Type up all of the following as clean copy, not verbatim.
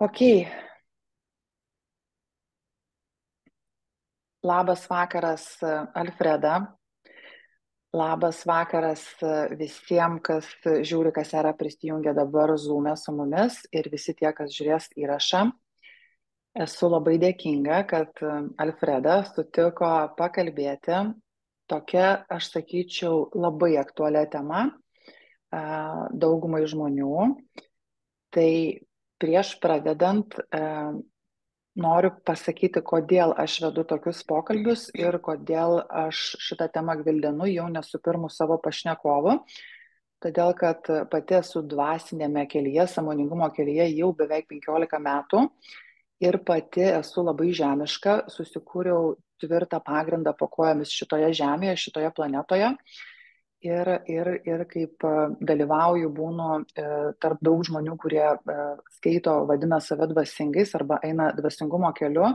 Ok, labas vakaras, Alfreda. Labas vakaras visiems, kas žiūri, kas yra prisijungę dabar Zoom'e su mumis ir visi tie, kas žiūrės įrašą. Esu labai dėkinga, kad Alfreda sutiko pakalbėti tokia, aš sakyčiau, labai aktualią temą daugumai žmonių. Tai prieš pradedant noriu pasakyti, kodėl aš vedu tokius pokalbius ir kodėl aš šitą temą gvildenu jau ne su pirmu savo pašnekovu. Todėl, kad pati esu dvasinėme kelyje, sąmoningumo kelyje jau beveik 15 metų ir pati esu labai žemiška, susikūriau tvirtą pagrindą po kojomis šitoje žemėje, šitoje planetoje. Ir kaip dalyvauju, būnu tarp daug žmonių, kurie skaito, vadina save dvasingais arba eina dvasingumo keliu,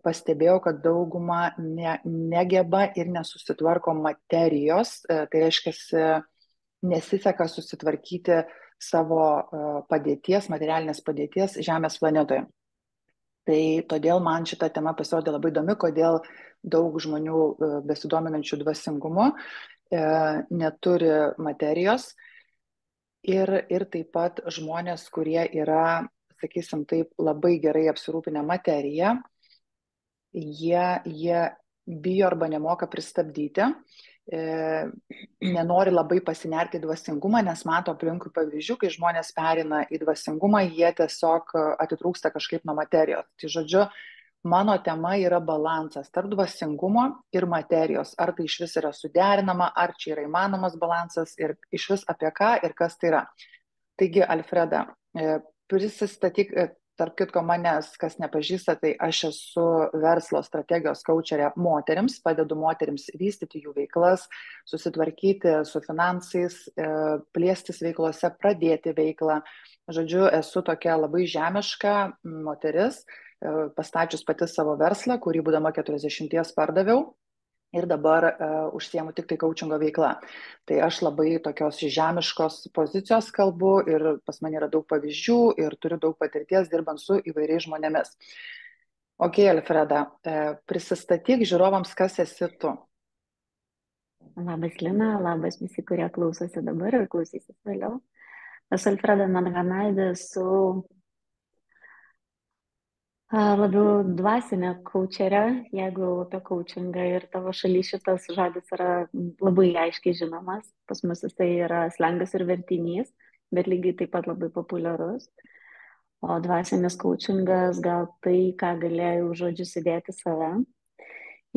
pastebėjau, kad dauguma negeba ir nesusitvarko materijos, tai reiškia, nesiseka susitvarkyti savo padėties, materialinės padėties Žemės planetoje. Tai todėl man šita tema pasirodė labai įdomi, kodėl daug žmonių besidominančių dvasingumu neturi materijos ir taip pat žmonės, kurie yra, sakysim taip, labai gerai apsirūpinę materiją, jie bijo arba nemoka pristabdyti, nenori labai pasinerti į dvasingumą, nes mato aplinkui pavyzdžių, kai žmonės perina į dvasingumą, jie tiesiog atitrūksta kažkaip nuo materijos. Tai žodžiu, mano tema yra balansas tarp dvasingumo ir materijos. Ar tai iš vis yra suderinama, ar čia yra įmanomas balansas ir iš vis apie ką ir kas tai yra. Taigi, Alfreda, prisistatyk, tarp kitko manęs, kas nepažįsta, tai aš esu verslo strategijos kaučerė moterims, padedu moterims vystyti jų veiklas, susitvarkyti su finansais, plėstis veiklose, pradėti veiklą. Žodžiu, esu tokia labai žemiška moteris, pastačius pati savo verslą, kurį būdama 40 pardaviau ir dabar užsiemu tik tai kaučingo veikla. Tai aš labai tokios žemiškos pozicijos kalbu ir pas mane yra daug pavyzdžių ir turiu daug patirties dirbant su įvairiais žmonėmis. Ok, Alfreda, prisistatyk žiūrovams, kas esi tu. Labas, Lina, labas visi, kurie klausosi dabar ir klausysis vėliau. Esu Alfreda Madganaitė, esu labiau dvasinė kaučerė, jeigu apie kaučingą ir tavo šaly šitas žodis yra labai aiškiai žinomas. Pas mus jisai yra slengas ir vertinys, bet lygiai taip pat labai populiarus. O dvasinis kaučingas gal tai, ką galėjau žodžiu sudėti save.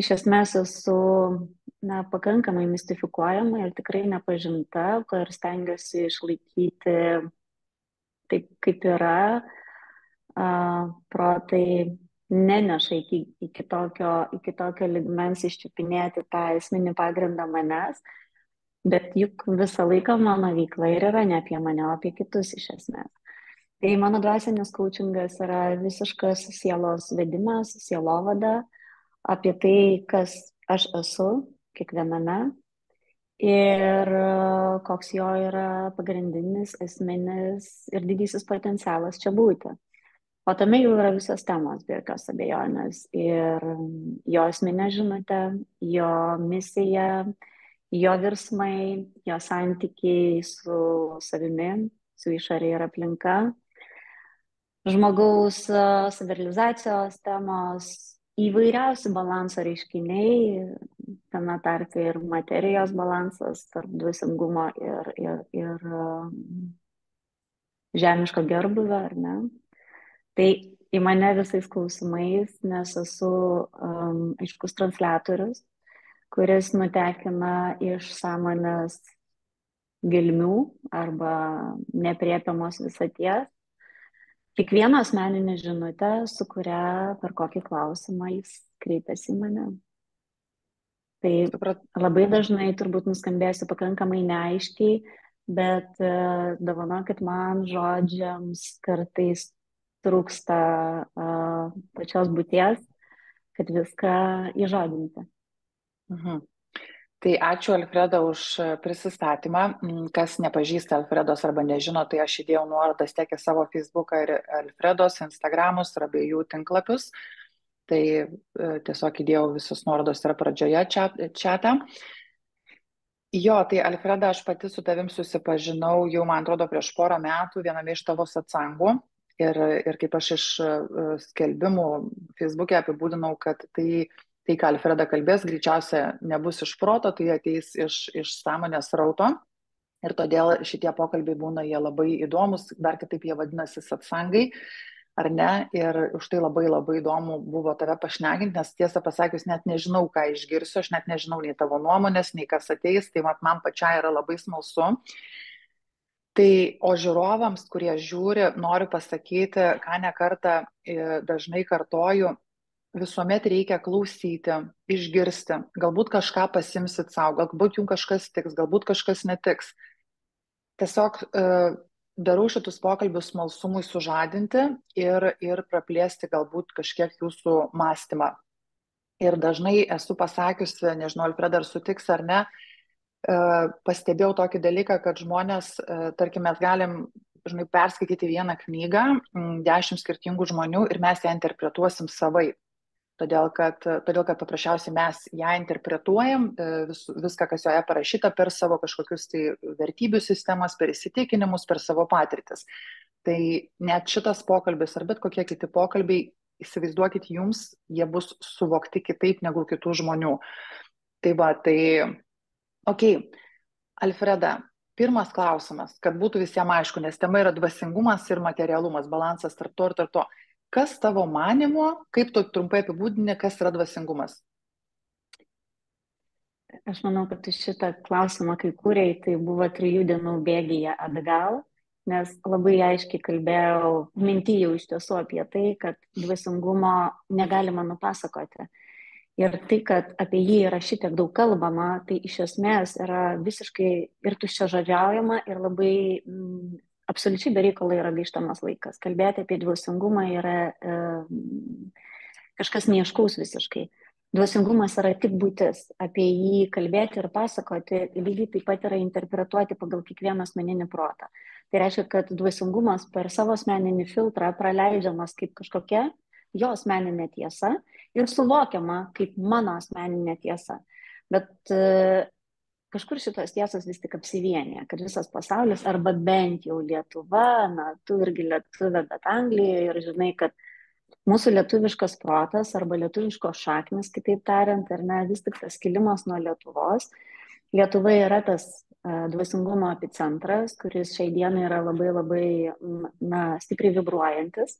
Iš esmės esu pakankamai mistifikuojama ir tikrai nepažinta, ir stengiuosi išlaikyti taip, kaip yra. Protai neneša iki tokio lygmens iščiupinėti tą esminį pagrindą manęs, bet juk visą laiką mano veikla ir yra ne apie mane, o apie kitus iš esmės. Tai mano dvasinis kaučingas yra visiškas sielos vedimas, sielovada, apie tai, kas aš esu kiekviename ir koks jo yra pagrindinis, esminis ir didysis potencialas čia būti. O tame jau yra visos temos, be jokios abejonės. Ir jo esminė žinutė, jo misija, jo virsmai, jo santykiai su savimi, su išorė ir aplinka, žmogaus savirealizacijos temos, įvairiausi balanso reiškiniai, tame tarpe ir materijos balansas tarp dvasingumo ir žemiško gerbūvio, ar ne? Tai į mane visais klausimais, nes esu aiškus transliatorius, kuris nutekina iš sąmonės gelmių arba nepriepiamos visaties kiekvieną asmeninę žinutę, su kuria per kokį klausimą jis kreipiasi į mane. Tai labai dažnai turbūt nuskambėsiu pakankamai neaiškiai, bet dovanokit man žodžiams kartais trūksta pačios būties, kad viską įžodinti. Mhm. Tai ačiū Alfreda už prisistatymą. Kas nepažįsta Alfredos arba nežino, tai aš įdėjau nuorodas tiek į savo Facebooką ir Alfredos Instagramus ir abiejų tinklapius. Tai tiesiog įdėjau visus nuorodos yra pradžioje čatą. Jo, tai Alfreda, aš pati su tavim susipažinau jau, man atrodo, prieš porą metų viename iš tavo satsangų. Ir kaip aš iš skelbimų Facebook'e apibūdinau, kad tai, ką Alfreda kalbės, greičiausia nebus iš proto, tai ateis iš sąmonės rauto. Ir todėl šitie pokalbiai būna jie labai įdomus, dar kitaip jie vadinasi satsangai, ar ne? Ir už tai labai labai įdomu buvo tave pašnekinti, nes tiesą pasakius net nežinau, ką išgirsiu, aš net nežinau nei tavo nuomonės, nei kas ateis, tai man pačiai yra labai smalsu. Tai o žiūrovams, kurie žiūri, noriu pasakyti, ką nekartą dažnai kartoju, visuomet reikia klausyti, išgirsti, galbūt kažką pasimsit savo, galbūt jums kažkas tiks, galbūt kažkas netiks. Tiesiog darau šitus pokalbius smalsumui sužadinti ir praplėsti galbūt kažkiek jūsų mąstymą. Ir dažnai esu pasakiusi, nežinau, Alfreda, ar sutiks ar ne, pastebėjau tokį dalyką, kad žmonės, tarkim, mes galim, žinai, perskaityti vieną knygą, 10 skirtingų žmonių ir mes ją interpretuosim savaip. Todėl kad paprasčiausiai mes ją interpretuojam, viską, kas joje parašyta, per savo kažkokius tai vertybių sistemas, per įsitikinimus, per savo patirtis. Tai net šitas pokalbis ar bet kokie kiti pokalbiai, įsivaizduokit jums, jie bus suvokti kitaip negu kitų žmonių. Tai va, okei, Alfreda, pirmas klausimas, kad būtų visiems aišku, nes tema yra dvasingumas ir materialumas, balansas tarp to ir tarp to. Kas tavo manimo, kaip tu trumpai apibūdini, kas yra dvasingumas? Aš manau, kad tu šitą klausimą, kai kūrėjai, tai buvo 3 dienų bėgyje atgal, nes labai aiškiai kalbėjau, mintyjau iš tiesų apie tai, kad dvasingumo negalima nupasakoti. Ir tai, kad apie jį yra šitiek daug kalbama, tai iš esmės yra visiškai ir tuščiažodžiaujama ir labai absoliučiai be reikalo yra gaištamas laikas. Kalbėti apie dvasingumą yra kažkas neaiškaus visiškai. Dvasingumas yra tik būtis. Apie jį kalbėti ir pasakoti lygiai taip pat yra interpretuoti pagal kiekvieną asmeninį protą. Tai reiškia, kad dvasingumas per savo asmeninį filtrą praleidžiamas kaip kažkokia jo asmeninė tiesa ir suvokiama kaip mano asmeninė tiesa. Bet kažkur šitos tiesos vis tik apsivienė, kad visas pasaulis, arba bent jau Lietuva, na, tu irgi lietuvė, bet Anglija, ir žinai, kad mūsų lietuviškas protas arba lietuviškos šaknis, kitaip tariant, ar ne, vis tik tas kilimas nuo Lietuvos. Lietuva yra tas dvasingumo epicentras, kuris šiai dienai yra labai labai, na, stipriai vibruojantis.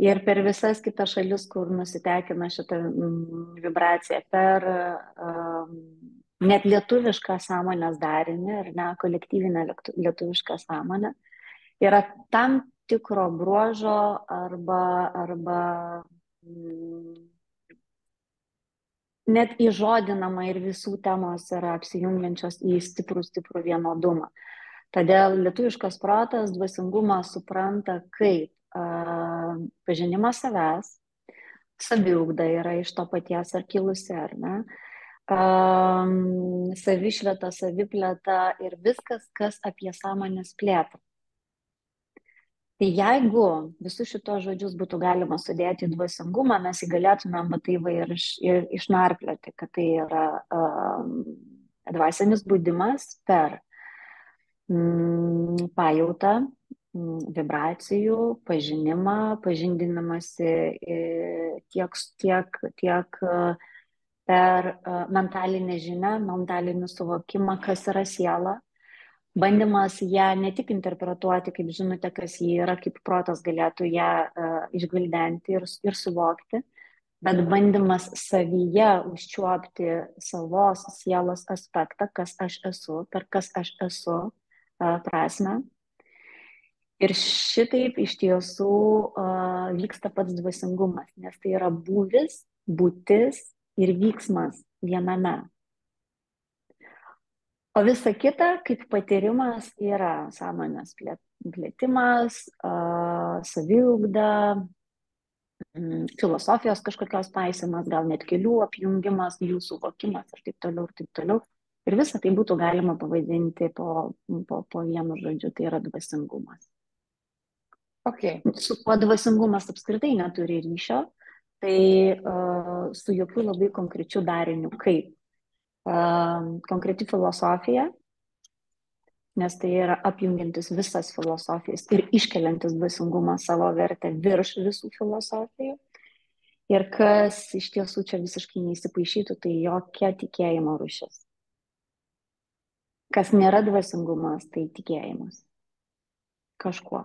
Ir per visas kitas šalis, kur nusitekina šitą vibraciją, per net lietuvišką sąmonės darinį, ar ne, kolektyvinę lietuvišką sąmonę, yra tam tikro bruožo arba net įžodinama ir visų temos yra apsijungiančios į stiprų vienodumą. Todėl lietuviškas protas dvasingumą supranta kaip pažinimas savęs, saviugda yra iš to paties ar kilusi, ar ne, savišvieta, saviplėta ir viskas, kas apie sąmonės plėtrą. Tai jeigu visus šitos žodžius būtų galima sudėti į dvasingumą, mes jį galėtumėm tai ir išnarplioti, kad tai yra dvasinis būdimas per pajautą, vibracijų, pažinimą, pažindinimąsi tiek per mentalinę žinią, mentalinį suvokimą, kas yra siela, bandymas ją ne tik interpretuoti kaip žinutę, kas jį yra, kaip protas galėtų ją išgvildenti ir suvokti, bet bandymas savyje užčiuopti savos sielos aspektą, kas aš esu, per kas aš esu prasme. Ir šitaip iš tiesų vyksta pats dvasingumas, nes tai yra būvis, būtis ir vyksmas viename. O visa kita, kaip patyrimas, yra sąmonės plėtimas, saviugda, filosofijos kažkokios paisimas, gal net kelių apjungimas, jų suvokimas ir taip toliau, ir taip toliau. Ir visą tai būtų galima pavadinti po vienu žodžiu, tai yra dvasingumas. Okay. Su kuo dvasingumas apskritai neturi ryšio, tai su jokių labai konkrečių darinių, kaip konkreti filosofija, nes tai yra apjungiantis visas filosofijas ir iškeliantis dvasingumą savo vertę virš visų filosofijų. Ir kas iš tiesų čia visiškai neįsipaišytų, tai jokia tikėjimo rūšis. Kas nėra dvasingumas, tai tikėjimas kažkuo.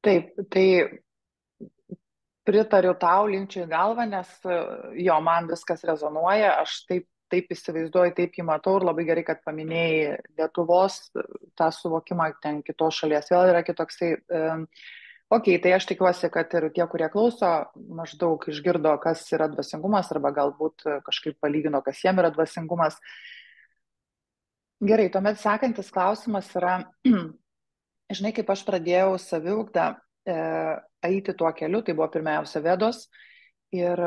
Taip, tai pritariu tau, linkčiau į galvą, nes jo, man viskas rezonuoja, aš taip įsivaizduoju, taip jį matau ir labai gerai, kad paminėjai Lietuvos tą suvokimą, ten kitos šalies vėl yra kitoksai. Ok, tai aš tikiuosi, kad ir tie, kurie klauso, maždaug išgirdo, kas yra dvasingumas arba galbūt kažkaip palygino, kas jiem yra dvasingumas. Gerai, tuomet sekantis klausimas yra, žinai, kaip aš pradėjau saviugdą eiti tuo keliu, tai buvo pirmiausia Vedos ir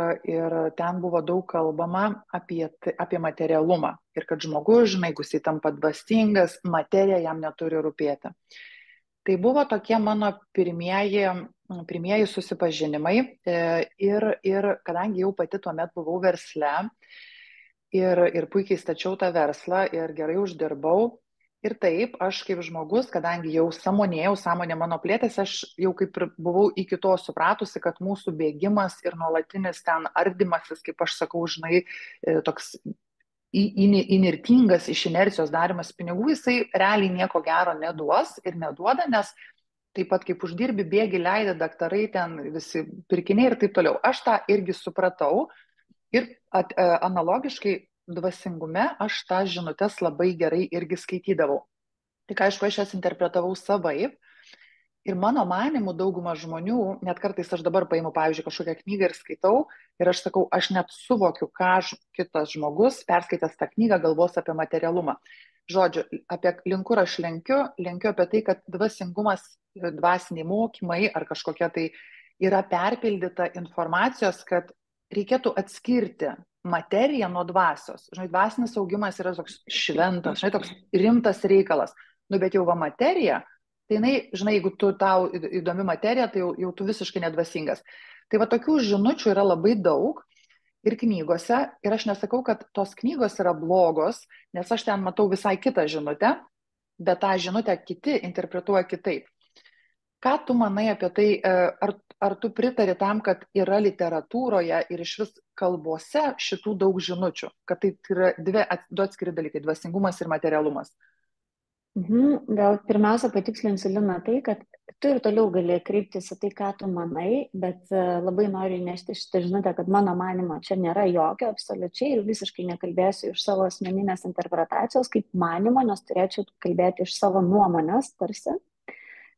ten buvo daug kalbama apie materialumą ir kad žmogus, žinai, jeigu jisai tampa dvasingas, materija jam neturi rūpėti. Tai buvo tokie mano pirmieji susipažinimai ir kadangi jau pati tuomet buvau versle ir puikiai stačiau tą verslą ir gerai uždirbau, ir taip, aš kaip žmogus, kadangi jau sąmonė mano plėtėsi, aš jau kaip ir buvau iki to supratusi, kad mūsų bėgimas ir nuolatinis ten ardymasis, kaip aš sakau, žinai, toks inirtingas iš inercijos darimas pinigų, jisai realiai nieko gero neduos ir neduoda, nes taip pat kaip uždirbi, bėgi, leidė, daktarai, ten visi pirkiniai ir taip toliau. Aš tą irgi supratau ir analogiškai dvasingume aš tą žinutes labai gerai irgi skaitydavau. Tik aišku, aš jas interpretavau savaip. Ir mano manimu dauguma žmonių, net kartais aš dabar paimu, pavyzdžiui, kažkokią knygą ir skaitau, ir aš sakau, aš net suvokiu, ką kitas žmogus, perskaitęs tą knygą, galvos apie materialumą. Žodžiu, link kur aš lenkiu apie tai, kad dvasingumas, dvasiniai mokymai ar kažkokia tai yra perpildyta informacijos, kad reikėtų atskirti materiją nuo dvasios. Žinai, dvasinis augimas yra toks šventas, žinai, toks rimtas reikalas. Nu, bet jau va materija, tai jinai, žinai, jeigu tau įdomi materija, tai jau tu visiškai nedvasingas. Tai va tokių žinučių yra labai daug ir knygose, ir aš nesakau, kad tos knygos yra blogos, nes aš ten matau visai kitą žinutę, bet tą žinutę kiti interpretuoja kitaip. Ką tu manai apie tai, ar tu pritari tam, kad yra literatūroje ir iš vis kalbose šitų daug žinučių, kad tai yra du atskiri dalykai - dvasingumas ir materialumas? Gal pirmiausia patikslinsiu, Lina, tai, kad tu ir toliau gali kreiptis į tai, ką tu manai, bet labai noriu įnešti šitą žinutę, kad mano manimo čia nėra jokio absoliučiai ir visiškai nekalbėsiu iš savo asmeninės interpretacijos kaip manimo, nes turėčiau kalbėti iš savo nuomonės tarsi.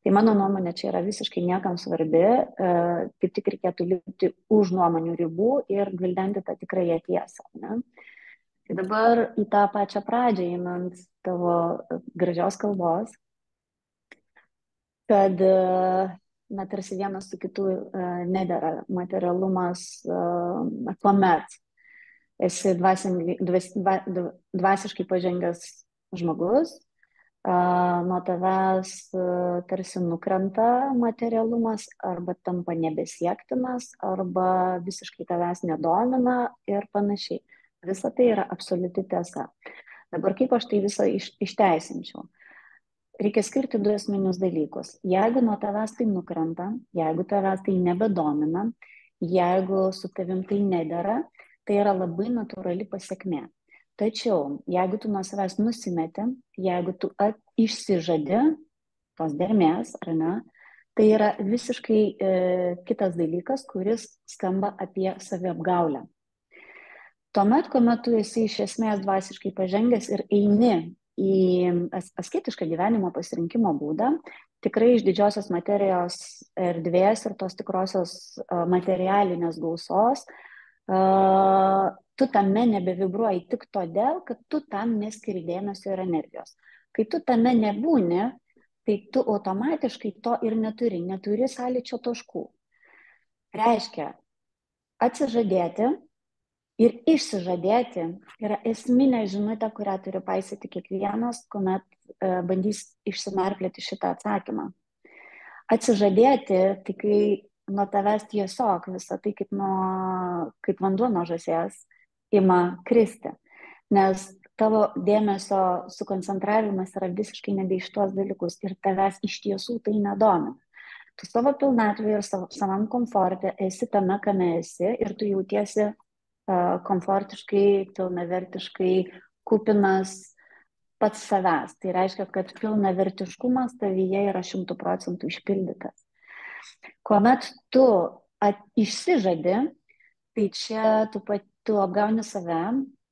Tai mano nuomonė čia yra visiškai niekam svarbi, kaip tik reikėtų lipti už nuomonių ribų ir gvildenti tą tikrąją tiesą. Ne? Tai dabar į tą pačią pradžią, einant tavo gražios kalbos, kad na, tarsi vienas su kitu nedera materialumas, kuomet esi dvasiškai pažengęs žmogus, nuo tavęs tarsi nukrenta materialumas arba tampa nebesiektinas arba visiškai tavęs nedomina ir panašiai. Visa tai yra absoliuti tiesa. Dabar kaip aš tai visą išteisinčiau? Reikia skirti du esminius dalykus. Jeigu nuo tavęs tai nukrenta, jeigu tavęs tai nebedomina, jeigu su tavim tai nedera, tai yra labai natūrali pasiekmė. Tačiau, jeigu tu nuo savęs nusimeti, jeigu tu išsižadi tos dermės, ar ne, tai yra visiškai kitas dalykas, kuris skamba apie saviapgaulę. Tuomet, kuomet tu esi iš esmės dvasiškai pažengęs ir eini į asketišką gyvenimo pasirinkimo būdą, tikrai iš didžiosios materijos erdvės ir tos tikrosios materialinės gausos, tu tame nebevibruoji tik todėl, kad tu tam neskiri dėmesio ir energijos. Kai tu tame nebūni, tai tu automatiškai to ir neturi sąlyčio taškų. Reiškia, atsižadėti Ir išsižadėti yra esminė žinutė, kurią turi paisyti kiekvienas, kuomet bandys išsinarplėti šitą atsakymą. Atsižadėti, tai kai nuo tavęs tiesiog visą tai kaip vanduo nuo žąsies ima kristi, nes tavo dėmesio sukoncentravimas yra visiškai nebe iš tuos dalykus ir tavęs iš tiesų tai nedomina. Tu savo pilnatvėje ir savam komforte esi tame, kame esi ir tu jautiesi komfortiškai, pilnavertiškai, kupinas pats savęs. Tai reiškia, kad pilnavertiškumas tavyje yra 100% išpildytas. Kuomet tu išsižadi, tai čia tu apgauni save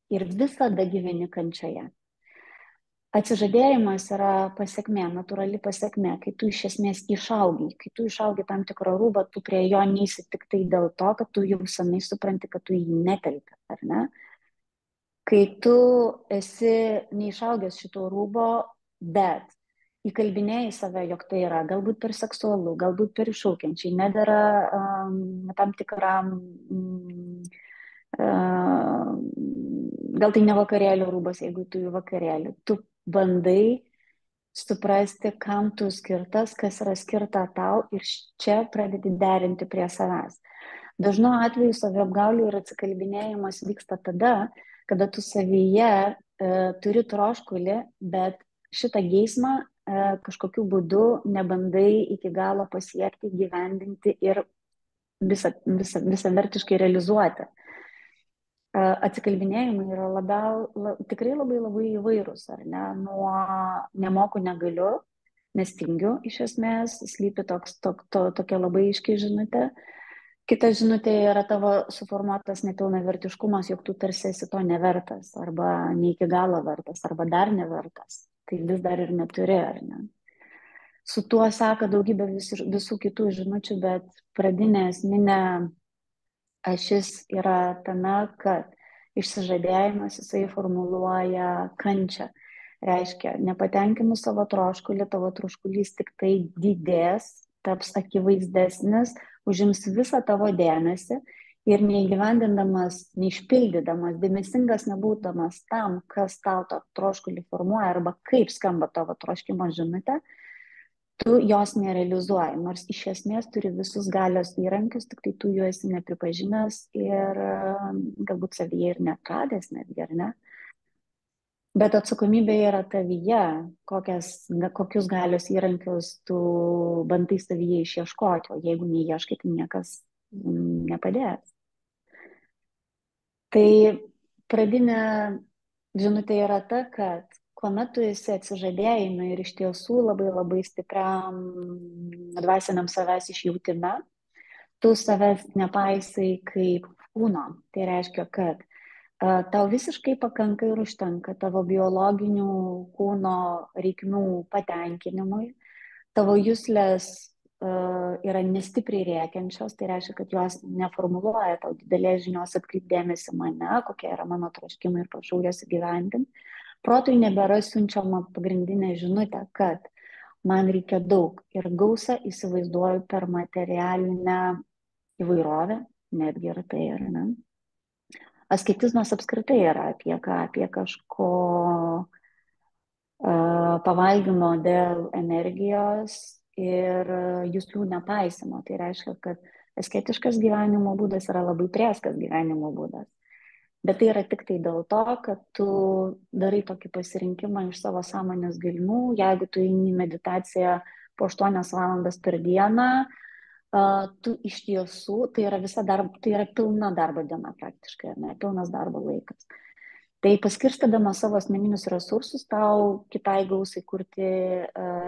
ir visada gyveni kančioje. Atsižadėjimas yra pasiekmė, natūrali pasiekmė, kai tu iš esmės išaugi, kai tu išaugi tam tikrą rūbą, tu prie jo neisi tik tai dėl to, kad tu jau senai supranti, kad tu jį netelpi, ar ne? Kai tu esi neišaugęs šito rūbo, bet įkalbinėjai save, jog tai yra galbūt per seksualu, galbūt per iššaukiančiai, nedara tam tikram, gal tai ne vakarėlių rūbas, jeigu tu į vakarėlį, tu bandai suprasti, kam tu skirtas, kas yra skirta tau ir čia pradedi derinti prie savęs. Dažnu atveju saviapgaulių ir atsikalbinėjimas vyksta tada, kada tu savyje turi troškulį, bet šitą geismą kažkokiu būdu nebandai iki galo pasiekti, gyvendinti ir visavertiškai realizuoti. Atsikalbinėjimai yra tikrai labai įvairūs, ar ne? Nuo nemoku, negaliu, nes tingiu iš esmės, slypi tokia labai aiški žinutė. Kita žinutė yra tavo suformuotas nepilnavertiškumas, jog tu tarsi esi to nevertas, arba ne iki galo vertas, arba dar nevertas. Tai vis dar ir neturi, ar ne? Su tuo seka daugybė visų kitų žinučių, bet pradinė esminė ašis yra tame, kad išsižadėjimas jisai formuluoja kančią. Reiškia, nepatenkinus savo troškulį, tavo troškulys tik tai didės, taps akivaizdesnis, užims visą tavo dėmesį ir neįgyvendindamas, neišpildydamas, dėmesingas nebūdamas tam, kas tau tą troškulį formuoja arba kaip skamba tavo troškimo žinutė, tu jos nerealizuoji, nors iš esmės turi visus galios įrankius, tik tai tu jų esi nepripažinęs ir galbūt savyje ir netradęs netgi, ar ne? Bet atsakomybė yra tavyje, kokius galios įrankius tu bandai savyje išieškoti, o jeigu neieškai, tai niekas nepadės. Tai pradinė žinutė yra ta, kad kuomet tu esi atsižadėjime ir iš tiesų labai stipriam dvasiniam savęs išjautime, tu savęs nepaisai kaip kūno. Tai reiškia, kad tau visiškai pakanka ir užtenka tavo biologinių kūno reikmių patenkinimui, tavo juslės yra nestipriai rėkiančios, tai reiškia, kad jos neformuluoja tau didelės žinios atkreipdėmėsi mane, kokie yra mano troškimai ir prašau jas įgyvendinti. Protui nebėra siunčiama pagrindinė žinutė, kad man reikia daug ir gausą įsivaizduoju per materialinę įvairovę, netgi ir tai, ar ne? Asketizmas apskritai yra apie ką? Apie kažko pavalgymo dėl energijos ir juslių nepaisimo. Tai reiškia, kad asketiškas gyvenimo būdas yra labai prėskas gyvenimo būdas. Bet tai yra tik tai dėl to, kad tu darai tokį pasirinkimą iš savo sąmonės gelmių. Jeigu tu eini į meditaciją po 8 valandas per dieną, tu iš tiesų, tai yra pilna darbo diena praktiškai, ne, pilnas darbo laikas. Tai paskirstydama savo asmeninius resursus, tau kitai gausai kurti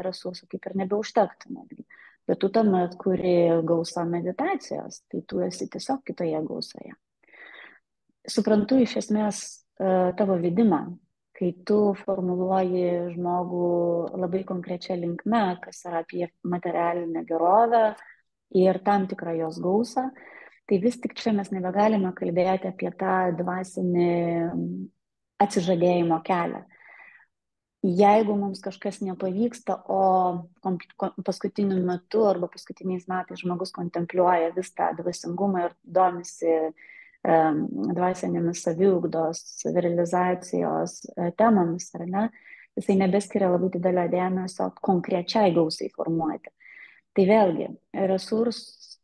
resursų kaip ir nebeužtektų netgi. Bet tu tuomet kuri gausą meditacijos, tai tu esi tiesiog kitoje gausoje. Suprantu iš esmės tavo vidimą, kai tu formuluoji žmogų labai konkrečia linkme, kas yra apie materialinę gerovę ir tam tikrą jos gausą, tai vis tik čia mes nebegalime kalbėti apie tą dvasinį atsižadėjimo kelią. Jeigu mums kažkas nepavyksta, o paskutiniu metu arba paskutiniais metais žmogus kontempliuoja vis tą dvasingumą ir domisi dvasinėmis saviugdos, savirealizacijos temomis, ar ne, jisai nebeskiria labai didelio dėmesio konkrečiai gausiai formuoti. Tai vėlgi,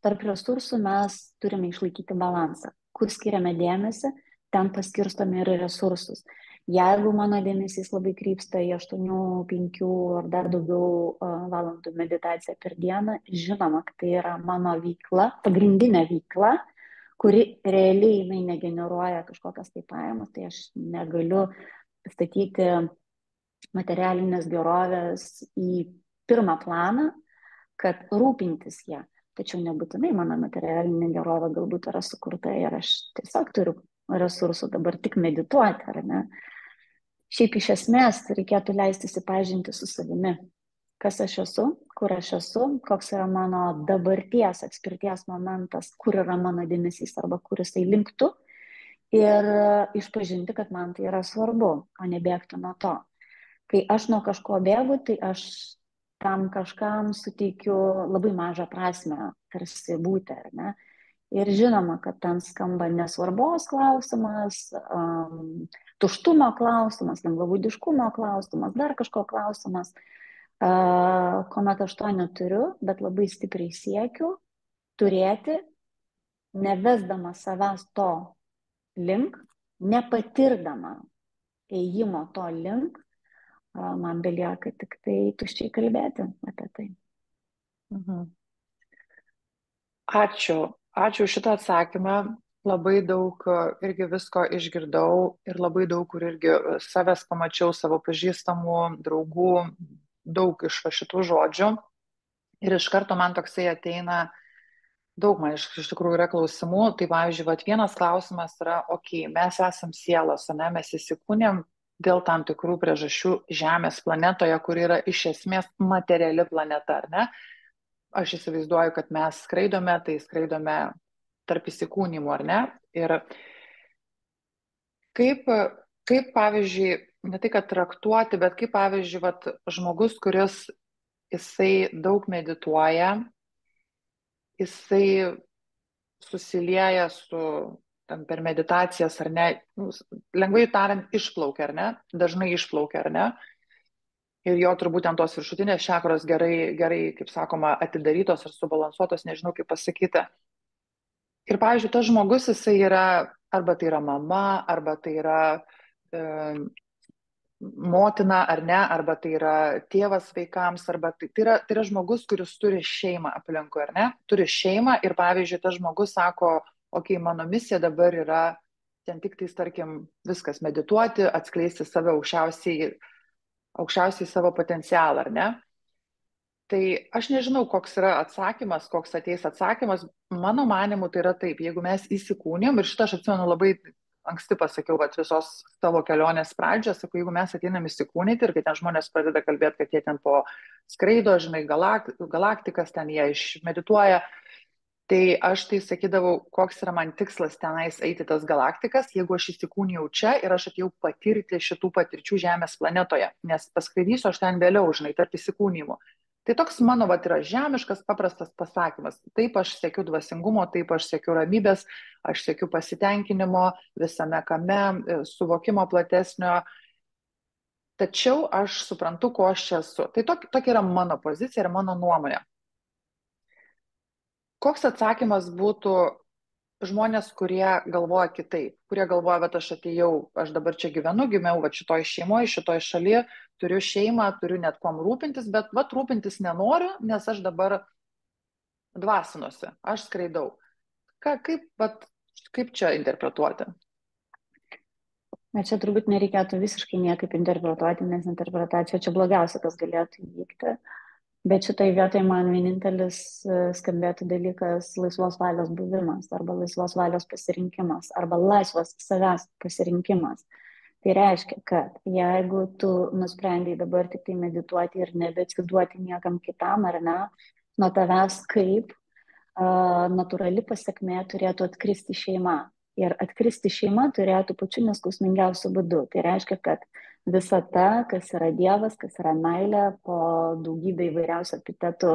tarp resursų mes turime išlaikyti balansą. Kur skiriame dėmesį, ten paskirstome ir resursus. Jeigu mano dėmesys labai krypsta į 8, 5 ar dar daugiau valandų meditaciją per dieną, žinoma, kad tai yra mano veikla, pagrindinė veikla, kuri realiai jinai negeneruoja kažkokias tai pajamas, tai aš negaliu statyti materialinės gerovės į pirmą planą, kad rūpintis ją. Tačiau nebūtinai mano materialinė gerovė galbūt yra sukurta ir aš tiesiog turiu resursų dabar tik medituoti, ar ne? Šiaip iš esmės reikėtų leistis į pažintį su savimi. Kas aš esu, kur aš esu, koks yra mano dabarties atspirties momentas, kur yra mano dėmesys arba kur jisai linktų ir išpažinti, kad man tai yra svarbu, o nebėgti nuo to. Kai aš nuo kažko bėgu, tai aš tam kažkam suteikiu labai mažą prasmę, tarsi būti, ar ne? Ir žinoma, kad ten skamba nesvarbos klausimas, tuštumo klausimas, lengvabūdiškumo klausimas, dar kažko klausimas, kuomet aš to neturiu, bet labai stipriai siekiu turėti, nevesdama savęs to link, nepatirdama ėjimo to link, man belieka tik tai tuščiai kalbėti apie tai. Ačiū šitą atsakymą. Labai daug irgi visko išgirdau ir labai daug kur irgi savęs pamačiau, savo pažįstamų, draugų, daug iš šitų žodžių. Ir iš karto man toksai ateina, daug man iš tikrųjų yra klausimų. Tai pavyzdžiui, vienas klausimas yra, mes esam sielos, ne, mes įsikūnėm dėl tam tikrų priežasčių Žemės planetoje, kur yra iš esmės materiali planeta, ar ne? Aš įsivaizduoju, kad mes skraidome, tai skraidome tarp įsikūnymų, ar ne? Ir kaip pavyzdžiui, ne tai, kad traktuoti, bet kaip pavyzdžiui, žmogus, kuris jisai daug medituoja, jisai susilieja su, per meditacijas, ar ne, lengvai tariant, išplaukia, ar ne? Dažnai išplaukia, ar ne? Ir jo turbūt ant tos viršutinės čakros gerai, kaip sakoma, atidarytos ir subalansuotos, nežinau kaip pasakyti. Ir, pavyzdžiui, tas žmogus, jisai yra, arba tai yra mama, arba tai yra motina, ar ne, arba tai yra tėvas vaikams, arba tai yra žmogus, kuris turi šeimą aplinkui, ar ne? Turi šeimą ir, pavyzdžiui, tas žmogus sako, mano misija dabar yra ten tik tais, tarkim, viskas medituoti, atskleisti save aukščiausiai savo potencialą, ar ne? Tai aš nežinau, koks yra atsakymas, koks ateis atsakymas. Mano manimu, tai yra taip, jeigu mes įsikūnėm, ir šitą aš atsimenu labai anksti pasakiau, visos savo kelionės pradžią, sakau, jeigu mes ateinam įsikūnyti ir kai ten žmonės pradeda kalbėti, kad jie ten po skraido, žinai, galaktikas, ten jie išmedituoja, tai aš tai sakydavau, koks yra man tikslas tenais eiti tas galaktikas, jeigu aš įsikūnijau čia ir aš atėjau patirti šitų patirčių Žemės planetoje, nes paskraidysiu aš ten vėliau, žinai, tarp įsikūnijimų. Tai toks mano yra žemiškas, paprastas pasakymas. Taip aš siekiu dvasingumo, taip aš siekiu ramybės, aš siekiu pasitenkinimo visame kame, suvokimo platesnio. Tačiau aš suprantu, ko aš čia esu. Tai tokia yra mano pozicija ir mano nuomonė. Koks atsakymas būtų žmonės, kurie galvoja kitaip, kurie galvoja, kad aš atėjau, aš dabar čia gyvenu, gimiau šitoj šeimoje, šitoj šalyje, turiu šeimą, turiu net kuom rūpintis, bet rūpintis nenoriu, nes aš dabar dvasinuosi, aš skraidau. Kaip čia interpretuoti? Čia turbūt nereikėtų visiškai niekaip interpretuoti, nes interpretacija čia blogiausia, kas galėtų įvykti. Bet šitai vietai man vienintelis skambėtų dalykas laisvos valios buvimas arba laisvos valios pasirinkimas arba laisvas savęs pasirinkimas. Tai reiškia, kad jeigu tu nusprendai dabar tik tai medituoti ir nebeatsiduoti niekam kitam ar ne, nuo tavęs kaip natūrali pasekmė turėtų atkristi šeima. Ir atkristi šeima turėtų pačiu neskausmingiausiu būdu. Tai reiškia, kad visata, kas yra Dievas, kas yra meilė, po daugybę įvairiausių epitetų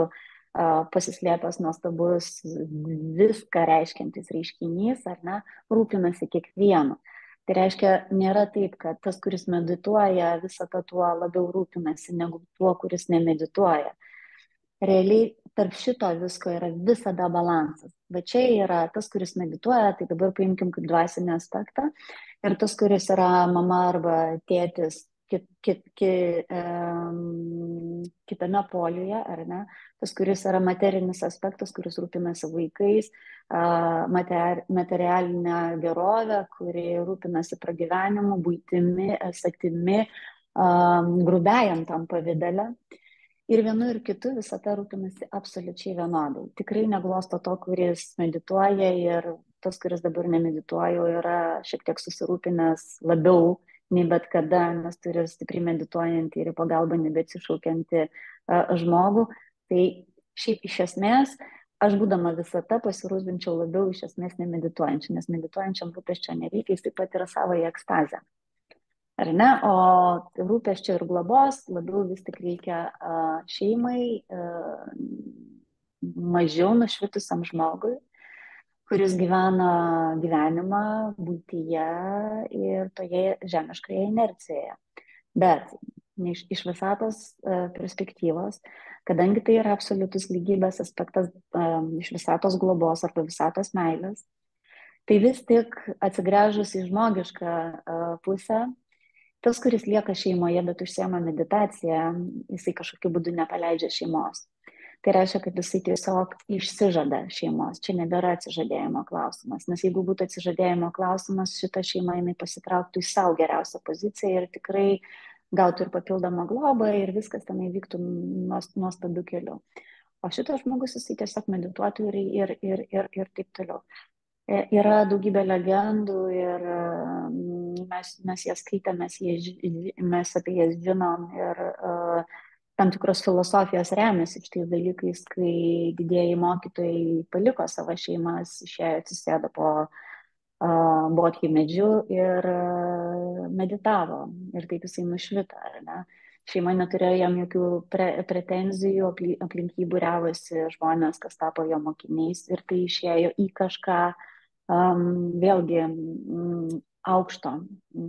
pasislėpęs nuostabus viską reiškiantis reiškinys, ar ne, rūpinasi kiekvienu. Tai reiškia, nėra taip, kad tas, kuris medituoja, visą tą tuo labiau rūpinasi negu tuo, kuris nemedituoja. Realiai tarp šito visko yra visada balansas. Bet čia yra tas, kuris medituoja, tai dabar paimkim kaip dvasinį aspektą, ir tas, kuris yra mama arba tėtis kitame poliuje, ar ne, tas, kuris yra materinis aspektas, kuris rūpinasi vaikais, materialinę gerovę, kuri rūpinasi pragyvenimu, buitimi, esatimi, grubiajam tam pavidale. Ir vienu ir kitu visata rūpinasi absoliučiai vienodai. Tikrai neglosto to, kuris medituoja, ir tas, kuris dabar nemedituoja, yra šiek tiek susirūpinęs labiau nei bet kada, nes turi stipriai medituojantį ir į pagalbą nebeatsišaukiantį žmogų. Tai šiaip iš esmės, aš būdama visata pasirūpinčiau labiau iš esmės nemedituojančiam, nes medituojančiam rūpesčio nereikia, jis taip pat yra savoje ekstazė. Ar ne? O rūpesčio ir globos labiau vis tik reikia šeimai, mažiau nušvitusiam žmogui, kuris gyvena gyvenimą būtyje ir toje žemiškoje inercijoje. Bet iš visatos perspektyvos, kadangi tai yra absoliutus lygybės aspektas, iš visatos globos arba visatos meilės, tai vis tik atsigręžus į žmogišką pusę, tas, kuris lieka šeimoje, bet užsiema meditaciją, jisai kažkokiu būdu nepaleidžia šeimos. Tai reiškia, kad jisai tiesiog išsižada šeimos. Čia nebėra atsižadėjimo klausimas. Nes jeigu būtų atsižadėjimo klausimas, šita šeima jinai pasitrauktų į savo geriausią poziciją ir tikrai gautų ir papildomą globą ir viskas tenai vyktų nuostabiu keliu. O šitas žmogus jisai tiesiog medituotų ir taip toliau. Yra daugybė legendų ir mes jas skaitėme, mes apie jas žinom ir tam tikros filosofijos remiasi šitais dalykais, kai didieji mokytojai paliko savo šeimas, išėjo, atsisėdo po bodhi medžiu ir meditavo. Ir taip jisai nušvito, ar ne? Šeima neturėjo jam jokių pretenzijų, aplink jį būriavosi žmonės, kas tapo jo mokiniais, ir tai išėjo į kažką vėlgi aukšto,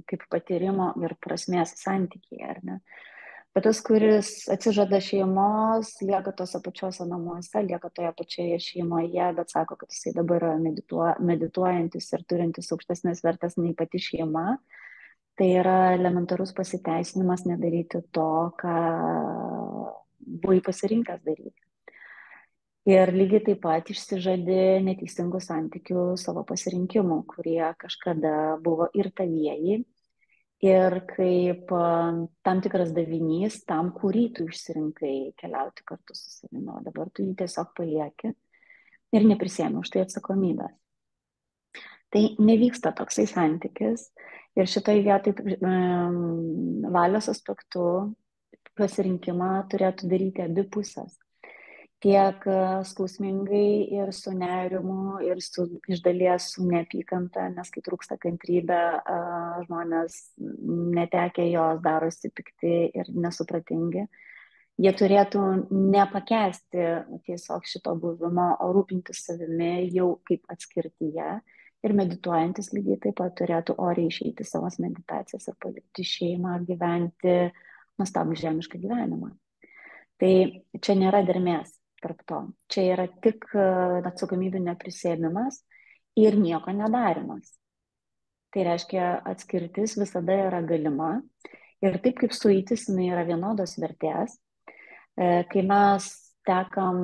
kaip patyrimo ir prasmės santykiai, ar ne? Bet tas, kuris atsižada šeimos, lieka tose pačiose namuose, lieka toje pačioje šeimoje, bet sako, kad jisai dabar yra medituojantis ir turintis aukštesnės vertės nei pati šeima, tai yra elementarus pasiteisinimas nedaryti to, ką buvai pasirinkęs daryti. Ir lygiai taip pat išsižadi neteisingų santykių savo pasirinkimų, kurie kažkada buvo ir tavieji, ir kaip tam tikras davinys tam, kurį tu išsirinkai keliauti kartu su savimi. O dabar tu jį tiesiog palieki ir neprisėmi už tai atsakomybės. Tai nevyksta toksai santykis. Ir šitoj vietoj valios aspektu pasirinkimą turėtų daryti abi pusės. Tiek skausmingai ir su nerimu, ir iš dalies su neapykanta, nes kai trūksta kantrybė, žmonės netekę jos darosi pikti ir nesupratingi. Jie turėtų nepakęsti tiesiog šito buvimo, o rūpintis savimi jau kaip atskirtyje. Ir medituojantis lygiai taip pat turėtų oriai išeiti savas meditacijas ir palikti šeimą, gyventi nuostabų žemišką gyvenimą. Tai čia nėra dermės tarp to. Čia yra tik atsakomybių neprisėmimas ir nieko nedarimas. Tai reiškia, atskirtis visada yra galima ir taip kaip sueitis, jinai yra vienodos vertės. Kai mes tekam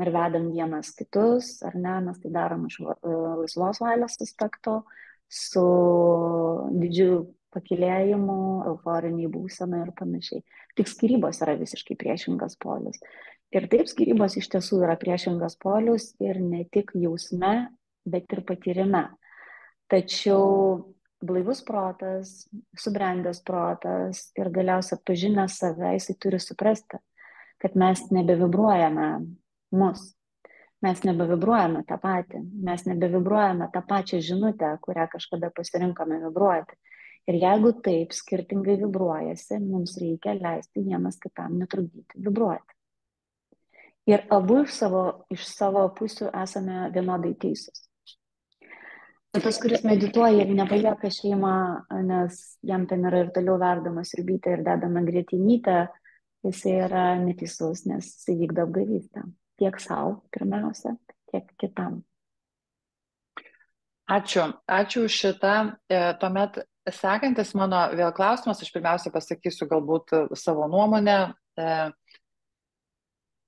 ir vedam vienas kitus, ar ne, mes tai darom iš laisvos valios aspekto, su didžiu pakilėjimu, euforiniai būsena ir panašiai. Tik skyrybos yra visiškai priešingas polius. Ir taip, skyrybos iš tiesų yra priešingas polius ir ne tik jausme, bet ir patyrime. Tačiau blaivus protas, subrendęs protas ir galiausiai atpažinęs save, jisai turi suprasti, kad mes nebevibruojame mus, mes nebevibruojame tą patį, mes nebevibruojame tą pačią žinutę, kurią kažkada pasirinkome vibruoti. Ir jeigu taip skirtingai vibruojasi, mums reikia leisti vienas kitam netrukdyti vibruoti. Ir abu iš savo pusių esame vienodai teisūs. Tas, kuris medituoja ir nepalieka šeimą, nes jam ten yra ir toliau verdama sriubytė ir dedama grietinystė, jisai yra neteisus, nes jisai vykdo apgavystę. Tiek savo pirmiausia, tiek kitam. Ačiū. Ačiū už šitą. Tuomet sekantis mano vėl klausimas, aš pirmiausia pasakysiu galbūt savo nuomonę.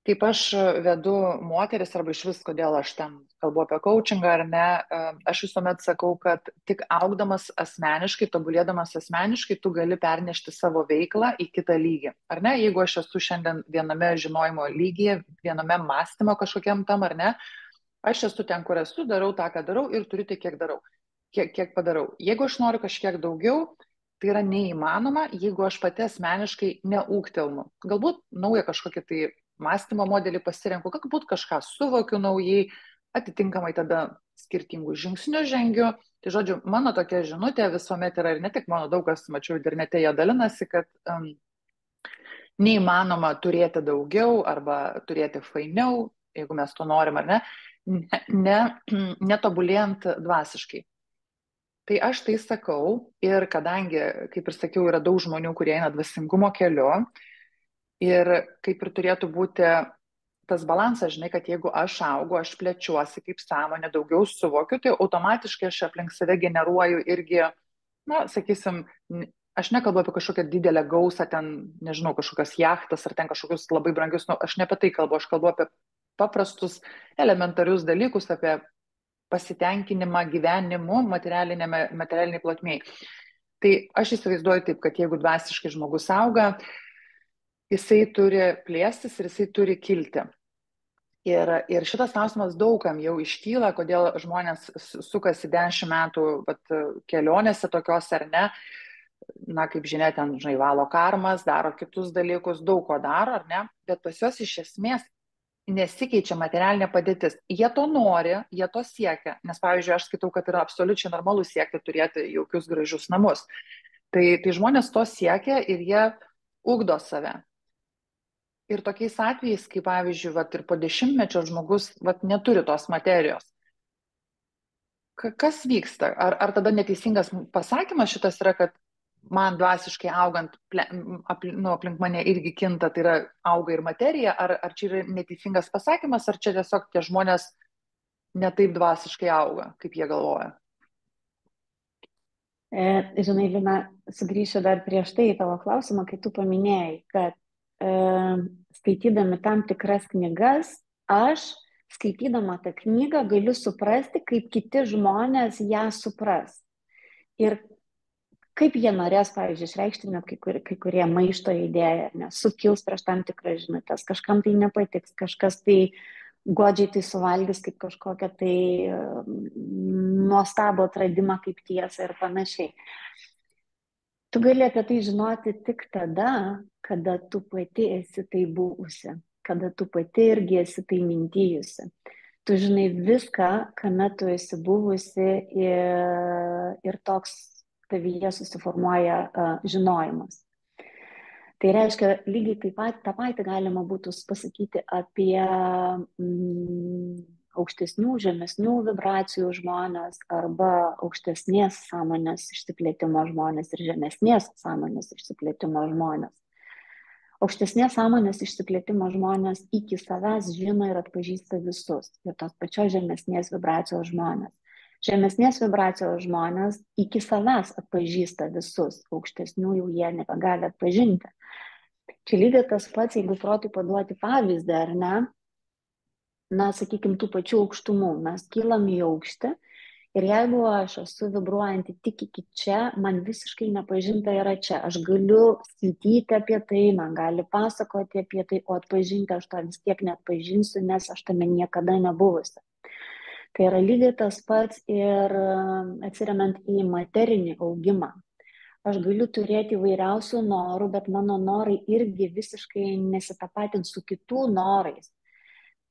Kaip aš vedu moteris arba iš vis, kodėl aš ten kalbu apie coachingą ar ne, aš visuomet sakau, kad tik augdamas asmeniškai, tobulėdamas asmeniškai, tu gali pernešti savo veiklą į kitą lygį. Ar ne? Jeigu aš esu šiandien viename žinojimo lygyje, viename mąstymo kažkokiam tam, ar ne, aš esu ten, kur esu, darau tą, ką darau ir turiu tik, kiek darau, kiek padarau. Jeigu aš noriu kažkiek daugiau, tai yra neįmanoma, jeigu aš pati asmeniškai neūgtelnu. Galbūt naują kažkokį tai mąstymo modelį pasirenku, galbūt kažką suvokiu naujai, atitinkamai tada skirtingus žingsnius žengiu. Tai žodžiu, mano tokia žinutė visuomet yra, ir ne tik mano, daug kas mačiau internete, jie dalinasi, kad neįmanoma turėti daugiau arba turėti fainiau, jeigu mes to norim ar ne, netobulėjant dvasiškai. Tai aš tai sakau ir kadangi, kaip ir sakiau, yra daug žmonių, kurie eina dvasingumo keliu ir kaip ir turėtų būti tas balansas, žinai, kad jeigu aš augu, aš plečiuosi kaip sąmonė, daugiau suvokiu, tai automatiškai aš aplink save generuoju irgi, na, sakysim, aš nekalbu apie kažkokią didelę gausą, ten, nežinau, kažkokias jachtas ar ten kažkokius labai brangius, nu, aš ne apie tai kalbu, aš kalbu apie paprastus, elementarius dalykus, apie pasitenkinimą gyvenimu materialiniai plotmėj. Tai aš įsivaizduoju taip, kad jeigu dvasiškai žmogus auga, jisai turi plėstis ir jisai turi kilti. Ir šitas klausimas daugam jau iškyla, kodėl žmonės sukasi 10 metų kelionėse tokios ar ne. Na, kaip žinia, ten, žinai, valo karmas, daro kitus dalykus, daug ko daro, ar ne, bet pas juos iš esmės nesikeičia materialinė padėtis. Jie to nori, jie to siekia, nes, pavyzdžiui, aš skaitau, kad yra absoliučiai normalu siekti turėti jaukius gražius namus. Tai žmonės to siekia ir jie ugdo save. Ir tokiais atvejais, kaip pavyzdžiui, ir po 10-mečio žmogus neturi tos materijos. Kas vyksta? Ar tada neteisingas pasakymas šitas yra, kad man dvasiškai augant, aplink mane irgi kinta, tai yra auga ir materija, ar čia yra neteisingas pasakymas, ar čia tiesiog tie žmonės netaip dvasiškai auga, kaip jie galvoja? Žinai, Lina, sugrįšiu dar prieš tai į tavo klausimą, kai tu paminėjai, kad skaitydami tam tikras knygas, aš skaitydama tą knygą galiu suprasti, kaip kiti žmonės ją supras. Ir kaip jie norės, pavyzdžiui, išreikšti net kai kurie maišto idėją, nes sukils prieš tam tikras žinutės, kažkam tai nepatiks, kažkas tai godžiai tai suvalgys kaip kažkokią tai nuostabų atradimą kaip tiesą ir panašiai. Tu gali apie tai žinoti tik tada, kada tu pati esi tai buvusi, kada tu pati irgi esi tai mintijusi. Tu žinai viską, kame tu esi buvusi ir toks tavyje susiformuoja žinojimas. Tai reiškia, lygiai taip pat tą patį galima būtų pasakyti apie aukštesnių, žemesnių vibracijų žmonės arba aukštesnės sąmonės išsiplėtimo žmonės ir žemesnės sąmonės išsiplėtimo žmonės. Aukštesnės sąmonės išsiplėtimo žmonės iki savęs žino ir atpažįsta visus ir tos pačios žemesnės vibracijos žmonės. Žemesnės vibracijos žmonės iki savęs atpažįsta visus, aukštesnių jau jie nebegali atpažinti. Čia lygiai tas pats, jeigu protui paduoti pavyzdį, ar ne, na, sakykime, tų pačių aukštumų, mes kylam į aukštį ir jeigu aš esu vibruojanti tik iki čia, man visiškai nepažinta yra čia. Aš galiu skaityti apie tai, man gali pasakoti apie tai, o atpažinti aš to vis tiek neatpažinsiu, nes aš tame niekada nebuvusi. Tai yra lygiai tas pats ir atsiremiant į materinį augimą. Aš galiu turėti įvairiausių norų, bet mano norai irgi visiškai nesitapatins su kitų norais.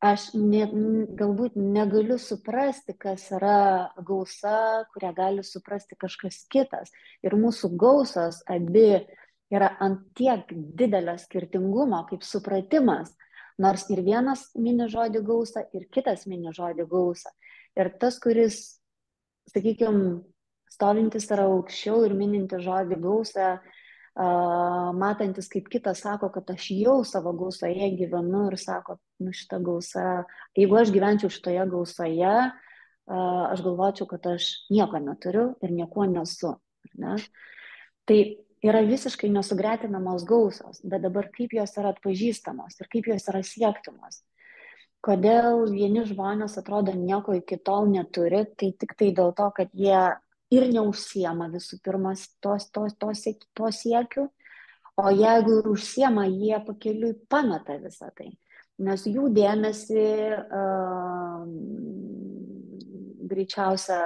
Aš galbūt negaliu suprasti, kas yra gausa, kurią gali suprasti kažkas kitas. Ir mūsų gausos abi yra ant tiek didelio skirtingumo kaip supratimas. Nors ir vienas mini žodį gausą, ir kitas mini žodį gausą. Ir tas, kuris, sakykime, stovintis yra aukščiau ir mininti žodį gausą, matantis, kaip kitas sako, kad aš jau savo gausoje gyvenu ir sako, nu šitą gausą, jeigu aš gyvenčiau šitoje gausoje, aš galvočiau, kad aš nieko neturiu ir niekuo nesu. Ne? Tai yra visiškai nesugretinamos gausos, bet dabar kaip jos yra atpažįstamos ir kaip jos yra siektinos. Kodėl vieni žmonės atrodo nieko iki tol neturi, tai tik tai dėl to, kad jie ir neužsiema visų pirma to siekiu, o jeigu ir užsiema, jie pakeliui pameta visą tai. Nes jų dėmesį greičiausia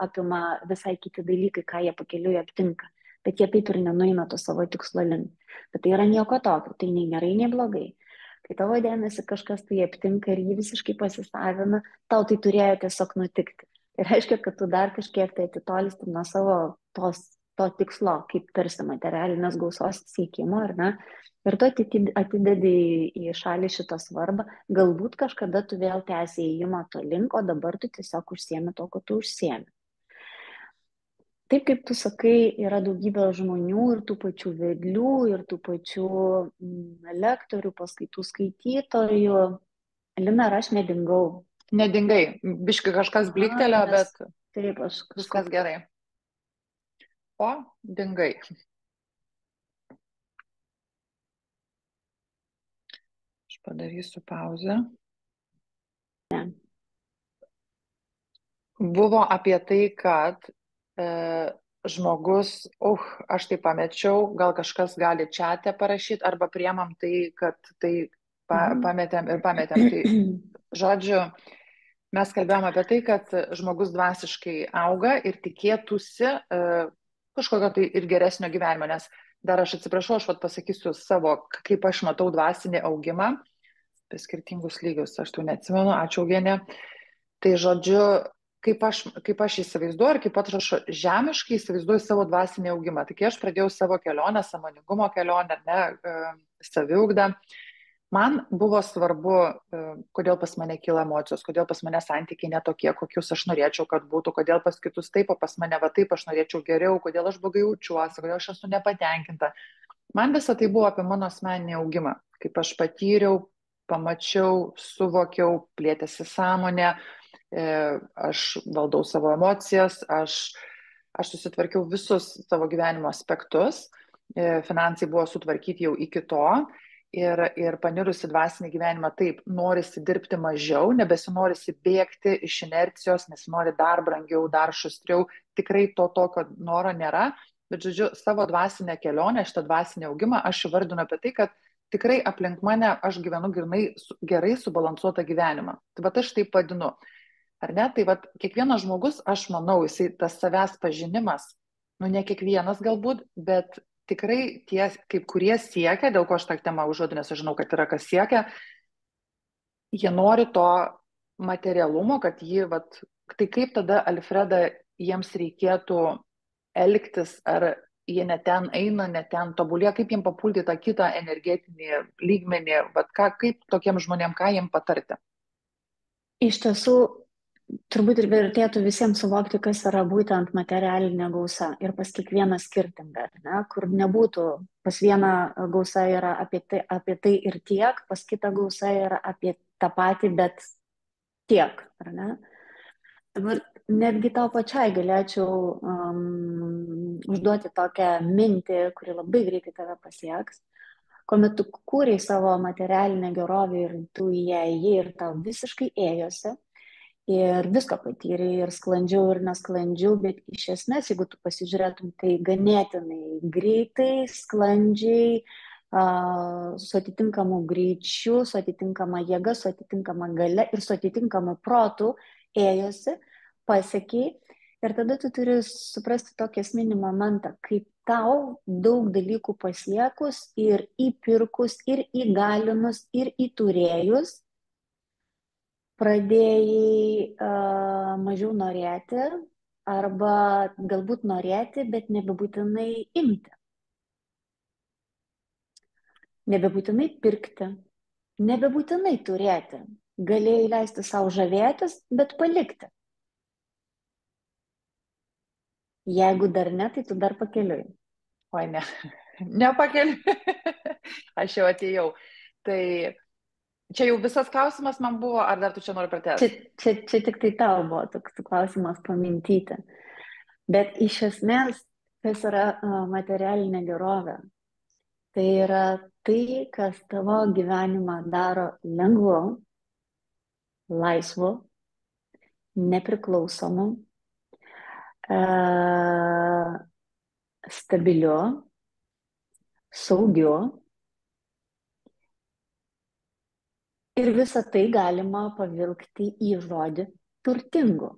apima visai kiti dalykai, ką jie pakeliui aptinka. Bet jie taip ir nenueina to savo tikslo link. Bet tai yra nieko tokio, tai nei gerai, nei blogai. Kai tavo dėmesį kažkas tai aptinka ir jį visiškai pasisavina, tau tai turėjo tiesiog nutikti. Ir reiškia, kad tu dar kažkiek tai atitolisti nuo savo to tikslo, kaip tarsi materialinės gausos siekimo, ar ne? Ir tu atidedi į šalį šitą svarbą, galbūt kažkada tu vėl tęsi įėjimą to link, o dabar tu tiesiog užsiemi to, ko tu užsiemi. Taip kaip tu sakai, yra daugybė žmonių ir tų pačių vedlių, ir tų pačių lektorių, paskaitų skaitytojų. Lina, ar aš nedingau? Nedingai, biškai kažkas bliktelio, bet taip, viskas gerai. O, dingai. Aš padarysiu pauzę. Ne. Buvo apie tai, kad žmogus, aš tai pamečiau, gal kažkas gali čiate parašyti, arba priemam tai, kad tai pametėm ir pametėm. Tai, žodžiu, mes kalbėjom apie tai, kad žmogus dvasiškai auga ir tikėtųsi kažkokio tai ir geresnio gyvenimo, nes dar aš atsiprašau, aš pasakysiu savo, kaip aš matau dvasinį augimą, apie skirtingus lygius, aš tų neatsimenu, ačiū Eugenija. Tai žodžiu, kaip aš įsivaizduoju ir kaip aš žemiškai įsivaizduoju savo dvasinį augimą. Tai kai aš pradėjau savo kelionę, sąmoningumo kelionę, saviugdą, man buvo svarbu, kodėl pas mane kyla emocijos, kodėl pas mane santykiai netokie, kokius aš norėčiau, kad būtų, kodėl pas kitus taip, o pas mane va taip aš norėčiau geriau, kodėl aš blogai jaučiuosi, kodėl aš esu nepatenkinta. Man visą tai buvo apie mano asmeninį augimą, kaip aš patyriau, pamačiau, suvokiau, plėtėsi sąmonė, aš valdau savo emocijas, aš susitvarkiau visus savo gyvenimo aspektus, finansai buvo sutvarkyti jau iki to ir panirusi dvasinį gyvenimą, taip, norisi dirbti mažiau, nebesinorisi bėgti iš inercijos, nesinori dar brangiau, dar šustriau, tikrai to tokio noro nėra, bet žodžiu, savo dvasinę kelionę, šitą dvasinį augimą aš įvardinu apie tai, kad tikrai aplink mane aš gyvenu gerai subalansuotą gyvenimą. Tai va aš taip vadinu. Ar ne? Tai vat kiekvienas žmogus, aš manau, jisai tas savęs pažinimas, ne kiekvienas galbūt, bet tikrai tie, kaip kurie siekia, dėl ko aš tą temą užduodu, nes aš žinau, kad yra kas siekia, jie nori to materialumo, kad tai kaip tada, Alfreda, jiems reikėtų elgtis, ar jie ne ten eina, ne ten tobulė, kaip jiems papulti tą kitą energetinį lygmenį, kaip tokiem žmonėm, ką jiems patarti? Iš tiesų, turbūt ir vertėtų visiems suvokti, kas yra būtent materialinė gausa ir pas kiekvieną skirtingą, ne? Kur nebūtų, pas vieną gausa yra apie tai ir tiek, pas kitą gausa yra apie tą patį, bet tiek, ar ne? Dabar netgi tau pačiai galėčiau užduoti tokią mintį, kuri labai greitai tave pasieks. Kuomet tu kūrei savo materialinę gerovę ir tu į ją įėjai ir tau visiškai ėjosi, ir visko patyrė, ir sklandžiau, ir nesklandžiau, bet iš esmės, jeigu tu pasižiūrėtum, tai ganėtinai greitai, sklandžiai, su atitinkamu greičiu, su atitinkama jėga, su atitinkama galia ir su atitinkamu protu ėjosi, pasiekiai. Ir tada tu turi suprasti tokį esminį momentą, kaip tau daug dalykų pasiekus ir įpirkus, ir įgalinus, ir įturėjus, pradėjai mažiau norėti arba galbūt norėti, bet nebebūtinai imti. Nebebūtinai pirkti, Nebebūtinai turėti. Galėjai leisti savo žavėtis, bet palikti. Jeigu dar ne, tai tu dar pakeliui. Oi, ne, nepakeliu. Aš jau atėjau. Tai čia jau visas klausimas man buvo, ar dar tu čia nori Čia, pratęsti? čia tik tai tau buvo toks klausimas pamintyti. Bet iš esmės, kas yra materialinė gerovė? Tai yra tai, kas tavo gyvenimą daro lengvu, laisvu, nepriklausomu, stabiliu, saugiu. Ir visą tai galima pavilkti į žodį turtingu.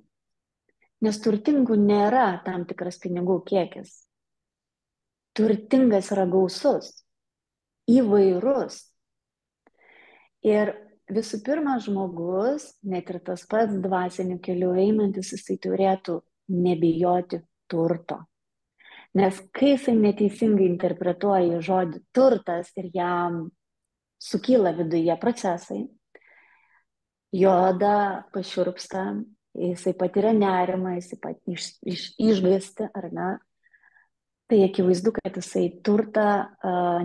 Nes turtingų nėra tam tikras pinigų kiekis. Turtingas yra gausus, įvairus. Ir visų pirma, žmogus, net ir tas pats dvasiniu keliu einantis, jisai turėtų nebijoti turto. Nes kai jisai neteisingai interpretuoja žodį turtas ir jam sukyla viduje procesai, jo oda pašiurpsta, jisai patiria nerimą, jisai išgąsti, ar ne, tai akivaizdu, kad jisai turtą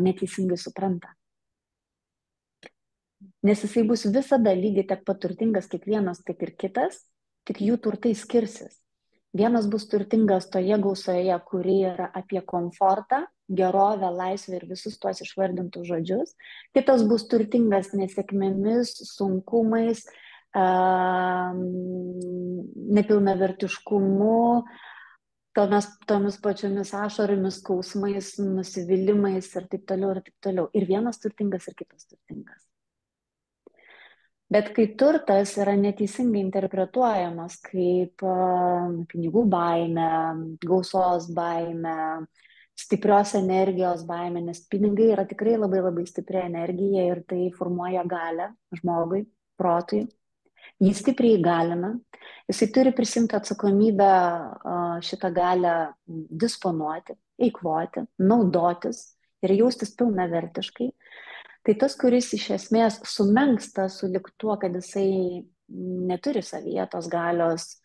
neteisingai supranta. Nes jisai bus visada lygiai tiek pat turtingas kiekvienas, tiek ir kitas, tik jų turtai skirsis. Vienas bus turtingas toje gausoje, kuri yra apie komfortą, gerovę, laisvę ir visus tuos išvardintus žodžius. Kitas bus turtingas nesėkmėmis, sunkumais, nepilnavertiškumu, tomis pačiomis ašaromis, skausmais, nusivylimais ir taip toliau, ir taip toliau. Ir vienas turtingas, ir kitas turtingas. Bet kai turtas yra neteisingai interpretuojamas kaip pinigų baime, gausos baime, stiprios energijos baime, nes pinigai yra tikrai labai labai stipri energija ir tai formuoja galią žmogui, protui. Jį stipriai įgalina, jisai turi prisimti atsakomybę šitą galią disponuoti, eikvoti, naudotis ir jaustis pilnavertiškai. Tai tas, kuris iš esmės sumenksta sulig tuo, kad jisai neturi savyje tos galios,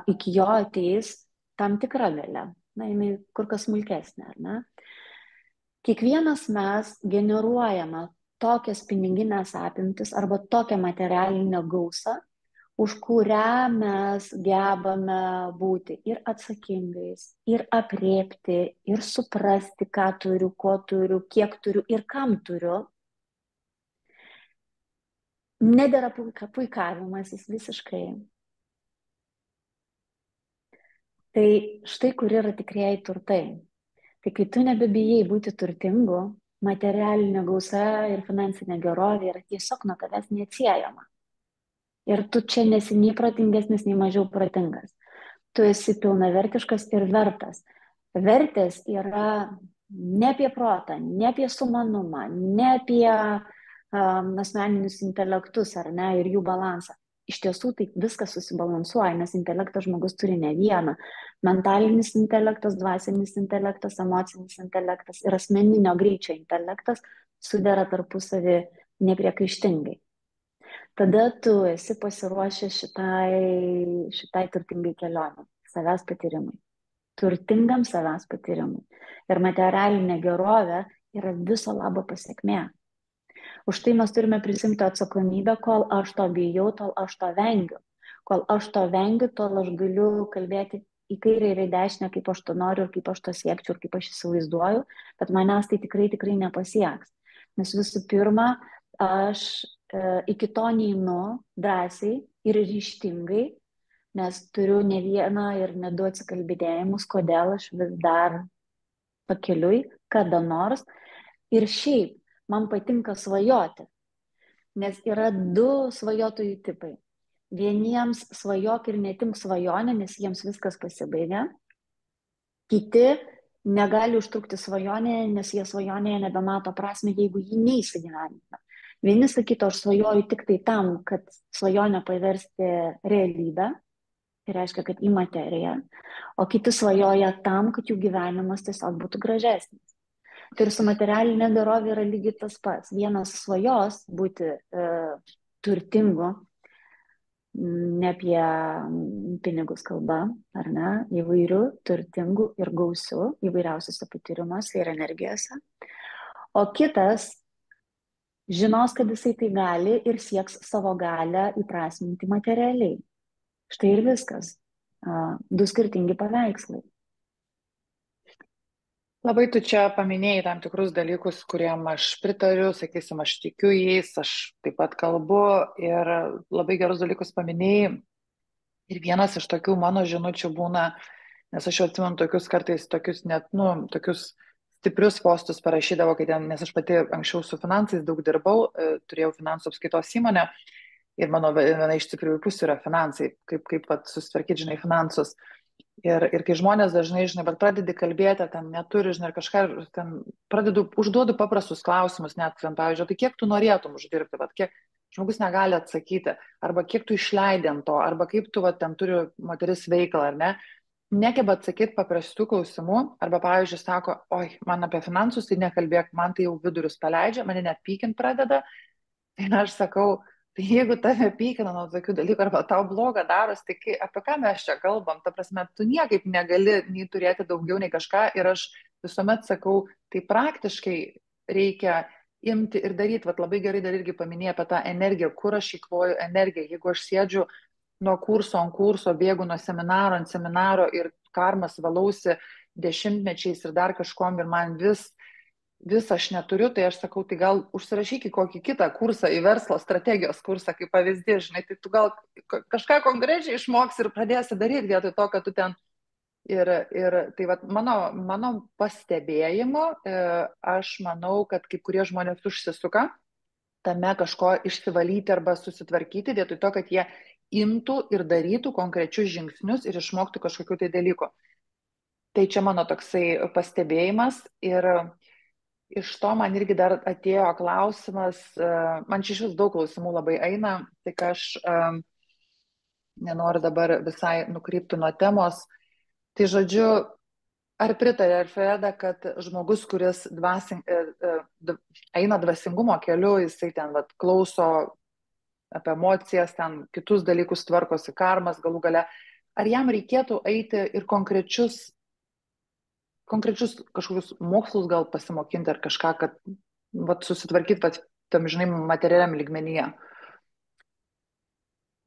iki jo ateis tam tikra galia. Na, jinai kur kas smulkesnė, ar ne? Kiekvienas mes generuojame tokias piniginės apimtis arba tokią materialinę gausą, už kurią mes gebame būti ir atsakingais, ir aprėpti, ir suprasti, ką turiu, ko turiu, kiek turiu ir kam turiu. Nedėra puikavimasis visiškai. Tai štai kur yra tikrieji turtai. Tai kai tu nebebijai būti turtingu, materialinė gausa ir finansinė gerovė yra tiesiog nuo tavęs neatsiejama. Ir tu čia nesi nei protingesnis, nei mažiau protingas. Tu esi pilnavertiškas ir vertas. Vertės yra ne apie protą, ne apie sumanumą, ne apie asmeninius intelektus ar ne, ir jų balansą. Iš tiesų tai viskas susibalansuoja, nes intelektas žmogus turi ne vieną. Mentalinis intelektas, dvasinis intelektas, emocinis intelektas ir asmeninio greičio intelektas sudera tarpusavį nepriekaištingai. Tada tu esi pasiruošęs šitai turtingai kelionė, savęs patyrimui, turtingam savęs patyrimui. Ir materialinė gerovė yra viso labo pasiekmė. Už tai mes turime prisimti atsakomybę, kol aš to bijau, tol aš to vengiu. Kol aš to vengiu, tol aš galiu kalbėti į kairę ir į dešinę, kaip aš to noriu, ir kaip aš to siekčiau, ir kaip aš įsivaizduoju, bet manęs tai tikrai nepasieks. Nes visų pirma, aš iki to neinu drąsiai ir ryžtingai, nes turiu ne vieną ir ne du atsikalbėjimus, kodėl aš vis dar pakeliui, kada nors. Ir šiaip man patinka svajoti, nes yra du svajotojų tipai. Vieniems svajok ir netimk svajonę, nes jiems viskas pasibaigia. Kiti negali užtrukti svajonėje, nes jie svajonėje nebemato prasmę, jeigu jį neįsigyvendina. Vieni sakytų, aš svajoju tik tai tam, kad svajonę paversti realybę, tai reiškia, kad į materiją, o kiti svajoja tam, kad jų gyvenimas tiesiog būtų gražesnis. Tai ir su materialinė gerovė yra lygiai tas pats. Vienas svajos būti turtingu, ne apie pinigus kalba, ar ne, įvairių, turtingų ir gausių įvairiausiuose patyrimuose ir energijose. O kitas žinos, kad jisai tai gali ir sieks savo galę įprasminti materialiai. Štai ir viskas. Du skirtingi paveikslai. Labai tu čia paminėjai tam tikrus dalykus, kuriem aš pritariu, sakysim, aš tikiu jais, aš taip pat kalbu ir labai gerus dalykus paminėjai. Ir vienas iš tokių mano žinučių būna, nes aš jau atsimenu tokius kartais, tokius net, tokius stiprius postus parašydavo, kai ten, nes aš pati anksčiau su finansais daug dirbau, turėjau finansų apskaitos įmonę ir mano viena iš stipriųjų pusių yra finansai, kaip susitvarkyti, žinai, finansus. Ir kai žmonės dažnai, žinai, bet pradedi kalbėti, ten neturi, žinai, ir kažką, ten užduodu paprastus klausimus, net, ten, pavyzdžiui, tai kiek tu norėtum uždirbti, bet kiek žmogus negali atsakyti, arba kiek tu išleidai ant to, arba kaip tu, ten turi moteris veiklą, ar ne, negeba atsakyti paprastų klausimų, arba, pavyzdžiui, sako, oi, man apie finansus tai nekalbėk, man tai jau vidurius paleidžia, mane net pykint pradeda, tai aš sakau, tai jeigu tave pykina nuo tokių dalykų arba tau bloga daros, tai apie ką mes čia kalbam? Ta prasme, tu niekaip negali nei turėti daugiau, nei kažką. Ir aš visuomet sakau, tai praktiškai reikia imti ir daryti. Vat labai gerai dar irgi paminėjai apie tą energiją, kur aš įkvoju energiją. Jeigu aš sėdžiu nuo kurso ant kurso, bėgu nuo seminaro ant seminaro ir karmas valausi dešimtmečiais ir dar kažkom ir man vis aš neturiu, tai aš sakau, tai gal užsirašyk į kokį kitą kursą, į verslo strategijos kursą, kaip pavyzdį, žinai, tai tu gal kažką konkrečiai išmoksi ir pradėsi daryti vietoj to, kad tu ten. Ir tai vat, mano pastebėjimu, aš manau, kad kai kurie žmonės užsisuka tame kažko išsivalyti arba susitvarkyti, vietoj to, kad jie imtų ir darytų konkrečius žingsnius ir išmoktų kažkokiu tai dalyku. Tai čia mano toksai pastebėjimas. Ir iš to man irgi dar atėjo klausimas, man čia iš vis daug klausimų labai eina, tik aš nenoriu dabar visai nukrypti nuo temos. Tai žodžiu, ar pritarė Alfreda, kad žmogus, kuris eina dvasingumo keliu, jisai ten klauso apie emocijas, ten kitus dalykus tvarkosi, karmas galų gale, ar jam reikėtų eiti ir konkrečius kažkokius mokslus gal pasimokinti ar kažką, kad susitvarkyti tam, žinai, materialiam lygmenyje?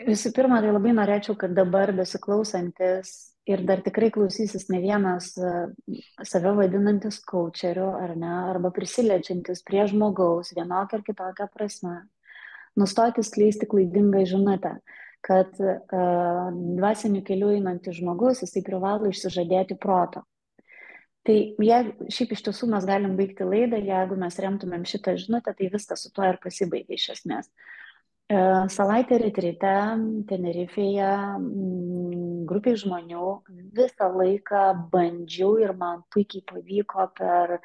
Visų pirma, tai labai norėčiau, kad dabar besiklausantis ir dar tikrai klausysis ne vienas save vadinantis coacheriu, ar ne, arba prisiliečiantis prie žmogaus vienokią ar kitokią prasme, nustoti skleisti klaidingą žinutę, kad dvasiniu keliu einantis žmogus, jisai privalo išsižadėti proto. Tai šiaip iš tiesų mes galim baigti laidą, jeigu mes remtumėm šitą žinutę, tai viskas su tuo ir pasibaigia iš esmės. Savaitę retrite, Tenerifėje, grupiai žmonių visą laiką bandžiau ir man puikiai pavyko per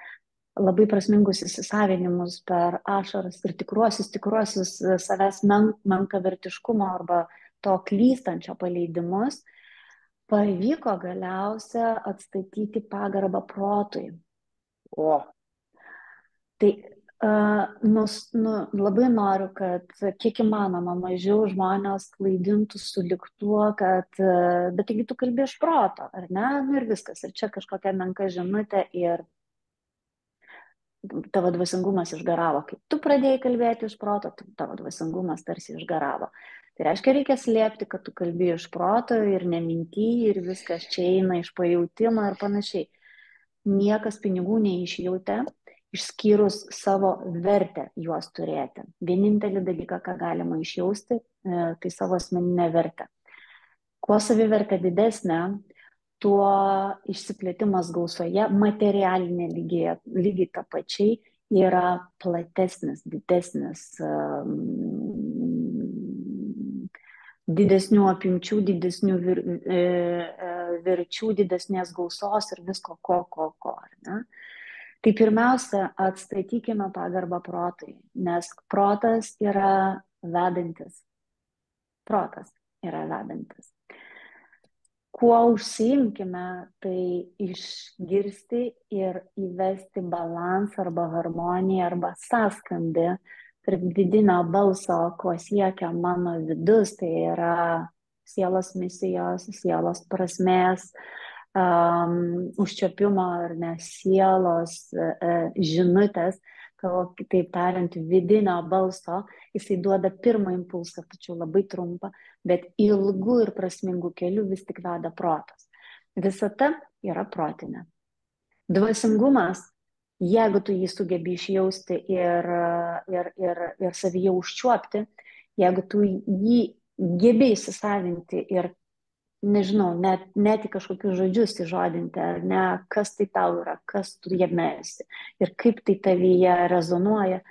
labai prasmingus įsisavinimus, per ašaras ir tikruosius savęs menkavertiškumo arba to klystančio paleidimus, pavyko galiausia atstatyti pagarbą protui. O. Tai labai noriu, kad kiek įmanoma mažiau žmonės klaidintų sulig tuo, kad bet taigi tu kalbi iš proto, ar ne? Nu ir viskas. Ir čia kažkokia menka žinutė ir tavo dvasingumas išgaravo. Kai tu pradėjai kalbėti iš proto, tavo dvasingumas tarsi išgaravo. Tai reiškia, reikia slėpti, kad tu kalbi iš proto ir neminty ir viskas čia eina iš pajautimo ir panašiai. Niekas pinigų neišjautė, išskyrus savo vertę juos turėti. Vienintelį dalyką, ką galima išjausti, tai savo asmeninę vertę. Kuo savivertė didesnė, tuo išsiplėtimas gausoje materialinė lygiai ta pačiai yra platesnis, didesnis, didesnių apimčių, didesnių verčių, didesnės gausos ir visko, ko. Ne? Tai pirmiausia, atstatykime pagarbą protui, nes protas yra vedantis. kuo užsiimkime, tai išgirsti ir įvesti balansą arba harmoniją arba sąskambį tarp vidinio balso, ko siekia mano vidus, tai yra sielos misijos, sielos prasmės, užčiopimo ar ne sielos žinutės, tavo, kitaip tariant, vidinio balso, jisai duoda pirmą impulsą, tačiau labai trumpą, bet ilgų ir prasmingų kelių vis tik veda protas. Visata yra protinė. Dvasingumas, jeigu tu jį sugebi išjausti ir savyje užčiuopti, jeigu tu jį gebi įsisavinti ir nežinau, net į kažkokius žodžius įžodinti, ar ne, kas tai tau yra, kas tu jame esi ir kaip tai tavyje rezonuoja,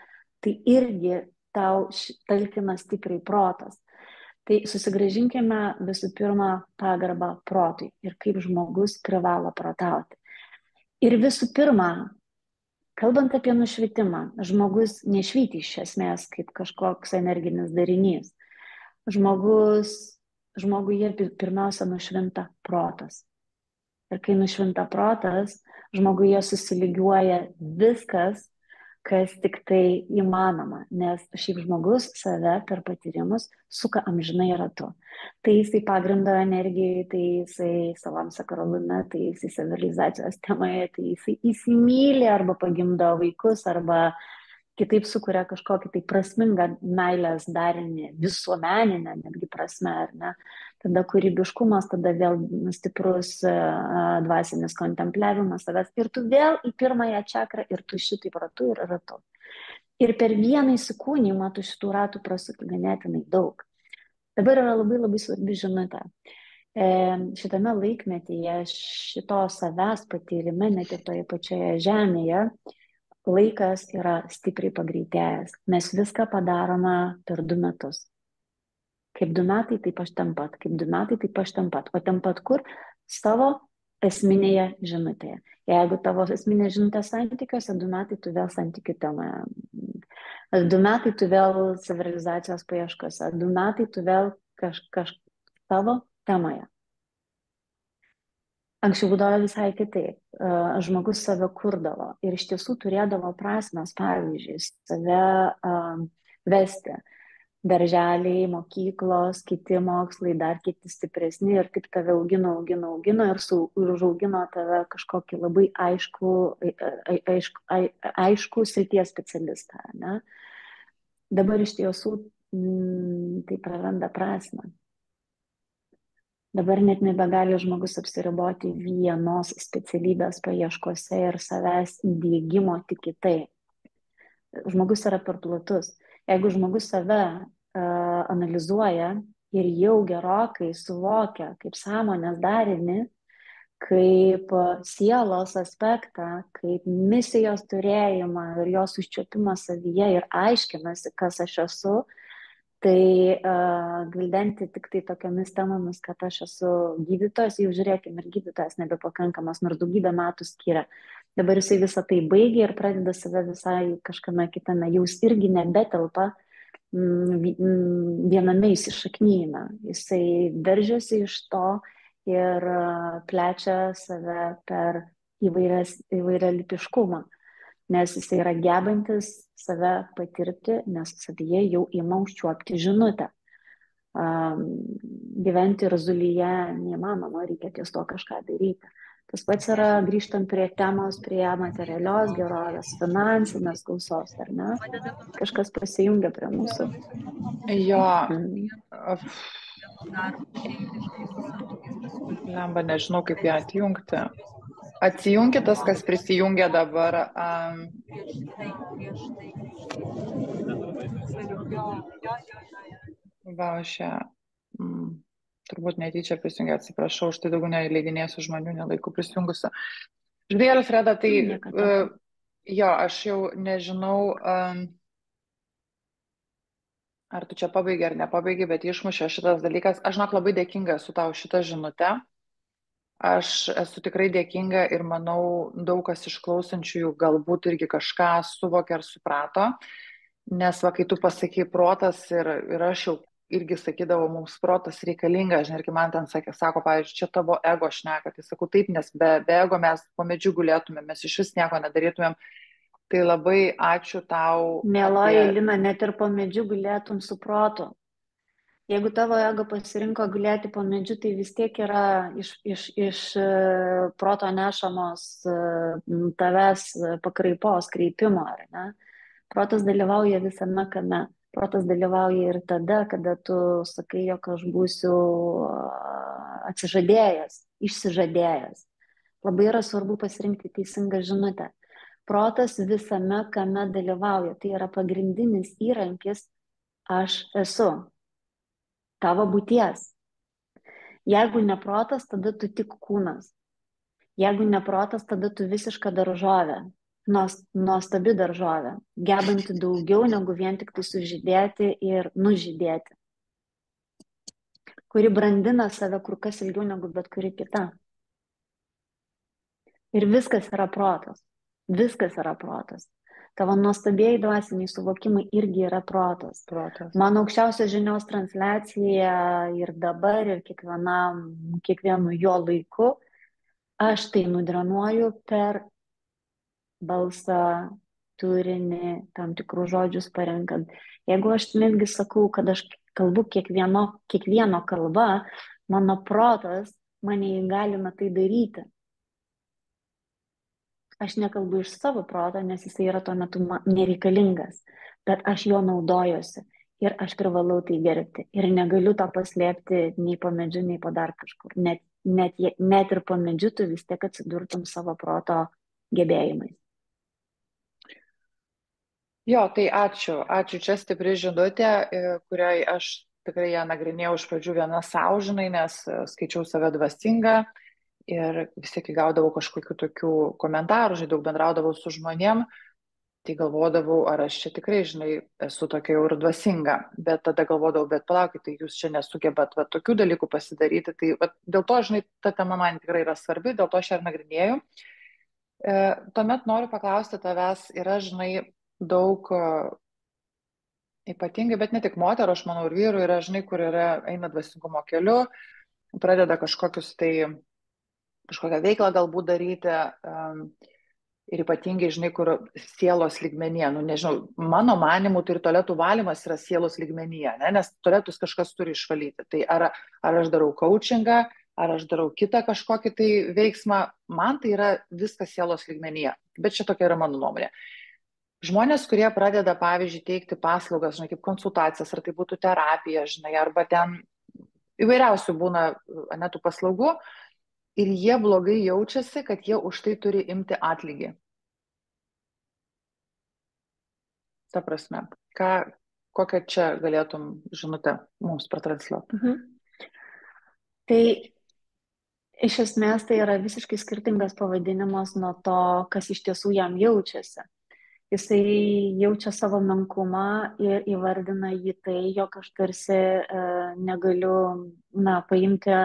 tai irgi tau talkina stipriai protas. Tai susigrąžinkime visų pirma pagarbą protui ir kaip žmogus privalo protauti. Ir visų pirma, kalbant apie nušvitimą, žmogus nešvyti iš esmės kaip kažkoks energinis darinys. Žmoguje pirmiausia nušvinta protas. Ir kai nušvinta protas, žmoguje susilygiuoja viskas, kas tik tai įmanoma, nes šiaip žmogus save per patyrimus suka amžinai ratu. Tai jisai pagrindo energijai, tai jisai savam sakralume, tai jisai savirealizacijos temoje, tai jisai įsimyli arba pagimdo vaikus, arba kitaip sukuria kažkokį tai prasmingą meilės darinį, visuomeninę netgi prasme, ar ne? Tada kūrybiškumas, tada vėl stiprus dvasinis kontempliavimas savęs ir tu vėl į pirmąją čakrą ir tu šitaip ratu ir ratu. Ir per vieną įsikūnymą tu šitų ratų prasukti ganėtinai daug. Dabar yra labai labai svarbi žinutė. Šitame laikmetyje, šito savęs patyrime, net ir toje pačioje žemėje, laikas yra stipriai pagreitėjęs. Mes viską padarome per 2 metus. Kaip 2 metai, taip aš ten pat. Kaip 2 metai, taip aš ten pat. O ten pat kur? Savo esminėje žinutėje. Jeigu tavo esminė žinutė santykiuose, 2 metai tu vėl santykių temoje. 2 metai tu vėl savirealizacijos paieškose. 2 metai tu vėl tavo temoje. Anksčiau būdavo visai kitaip. Žmogus save kurdavo ir iš tiesų turėdavo prasmes, pavyzdžiui, save vesti. Darželiai, mokyklos, kiti mokslai, dar kiti stipresni ir taip tave augino ir užaugino tave kažkokį labai aišku srities specialistą. Ne? Dabar iš tiesų tai praranda prasmę. Dabar net nebegali žmogus apsiriboti vienos specialybės paieškose ir savęs įdiegimo tik į tai. Žmogus yra per platus. Jeigu žmogus save analizuoja ir jau gerokai suvokia kaip sąmonės darinį, kaip sielos aspektą, kaip misijos turėjimą ir jos užčiuopimą savyje ir aiškinasi, kas aš esu, tai gvildenti tik tai tokiamis temomis, kad aš esu gydytojas, jau žiūrėkime, ir gydytojas nebepakankamas, nors daugybę metų skiria. Dabar jisai visą tai baigia ir pradeda save visai kažkame kitame, jau irgi nebetelpa viename įsišaknyjime. Jisai veržiasi iš to ir plečia save per įvairialypiškumą, nes jisai yra gebantis save patirti, nes savyje jau ima užčiuopti žinutę. Gyventi razulyje neįmanoma, reikia ties to kažką daryti. Tas pats yra grįžtant prie temos, prie materialios gerovės, finansinės gausos, ar ne? Kažkas pasijungia prie mūsų. Jo. Lemba, nežinau, kaip ją atjungti. Atsijungi tas, kas prisijungia dabar. Va, aš ją turbūt netyčia prisijungia, atsiprašau, už tai daugiau neįleidinėsiu žmonių nelaikų prisijungusių. Žinai, Alfreda, tai jo, aš jau nežinau, ar tu čia pabaigai ar nepabaigai, bet išmušė šitas dalykas. Aš žinok, labai dėkinga esu tau šitą žinutę. Aš esu tikrai dėkinga ir manau, daug kas iš klausančiųjų galbūt irgi kažką suvokė ar suprato. Nes va, kai tu pasakai protas ir aš jau irgi sakydavo, mums protas reikalingas, žinai, ir man ten sako, pavyzdžiui, čia tavo ego šneka, tai sakau taip, nes be ego mes po medžiu gulėtumėm, mes iš vis nieko nedarytumėm. Tai labai ačiū tau Mieloji apie... Lina, net ir po medžiu gulėtum su protu. Jeigu tavo ego pasirinko gulėti po medžiu, tai vis tiek yra iš proto nešamos tavęs pakraipos, kreipimo, ar ne? Protas dalyvauja visame kame. Protas dalyvauja ir tada, kada tu sakai, jog aš būsiu atsižadėjęs, išsižadėjęs. Labai yra svarbu pasirinkti teisingą žinutę. Protas visame kame dalyvauja. Tai yra pagrindinis įrankis aš esu. Tavo būties. Jeigu ne protas, tada tu tik kūnas. Jeigu ne protas, tada tu visiška daržovė. Nuostabi daržovė. Gebanti daugiau negu vien tik tai sužydėti ir nužydėti. Kuri brandina save kur kas ilgiau negu bet kuri kita. Ir viskas yra protas. Viskas yra protas. Tavo nuostabieji dvasiniai suvokimai irgi yra protas. Mano aukščiausios žinios transliacija ir dabar, ir kiekvienu jo laiku, aš tai nudrenuoju per balsą, turinį, tam tikrus žodžius parenkant. Jeigu aš netgi sakau, kad aš kalbu kiekvieno kalba, mano protas mane įgalina tai daryti. Aš nekalbu iš savo proto, nes jisai yra tuo metu nereikalingas, bet aš jo naudojuosi ir aš privalau tai gerbti. Ir negaliu to paslėpti nei po medžiu, nei po dar kažkur. Net ir po medžiu tu vis tiek atsidurtum savo proto gebėjimais. Jo, tai ačiū. Ačiū, čia stipri žinutė, kuriai aš tikrai ją nagrinėjau iš pradžių viena savo, žinai, nes skaičiau save dvasingą. Ir vis tiek gaudavau kažkokių tokių komentarų, žinai, daug bendraudavau su žmonėm, tai galvodavau, ar aš čia tikrai, žinai, esu tokia jau ir dvasinga, bet tada galvodavau, bet palaukit, tai jūs čia nesugebat tokių dalykų pasidaryti, tai dėl to, žinai, ta tema man tikrai yra svarbi, dėl to aš ir nagrinėjau. Tuomet noriu paklausti tavęs, yra, žinai, daug ypatingai, bet ne tik moterų, aš manau, ir vyrų yra, žinai, kur eina dvasingumo keliu, pradeda kažkokią veiklą galbūt daryti ir ypatingai, žinai, kur sielos lygmenyje, nežinau, mano manimu, tai ir tualetų valymas yra sielos lygmenyje, ne? Nes tualetus kažkas turi išvalyti. Tai ar aš darau coachingą, ar aš darau kitą kažkokį tai veiksmą, man tai yra viskas sielos lygmenyje. Bet čia tokia yra mano nuomonė. Žmonės, kurie pradeda, pavyzdžiui, teikti paslaugas, žinai, kaip konsultacijas, ar tai būtų terapija, žinai, arba ten įvairiausių būna tų paslaugų, ir jie blogai jaučiasi, kad jie už tai turi imti atlygį. Ta prasme, kokią čia galėtum žinutę mums pratransliuoti? Tai iš esmės tai yra visiškai skirtingas pavadinimas nuo to, kas iš tiesų jam jaučiasi. Jisai jaučia savo menkumą ir įvardina jį tai, jog aš tarsi negaliu paimti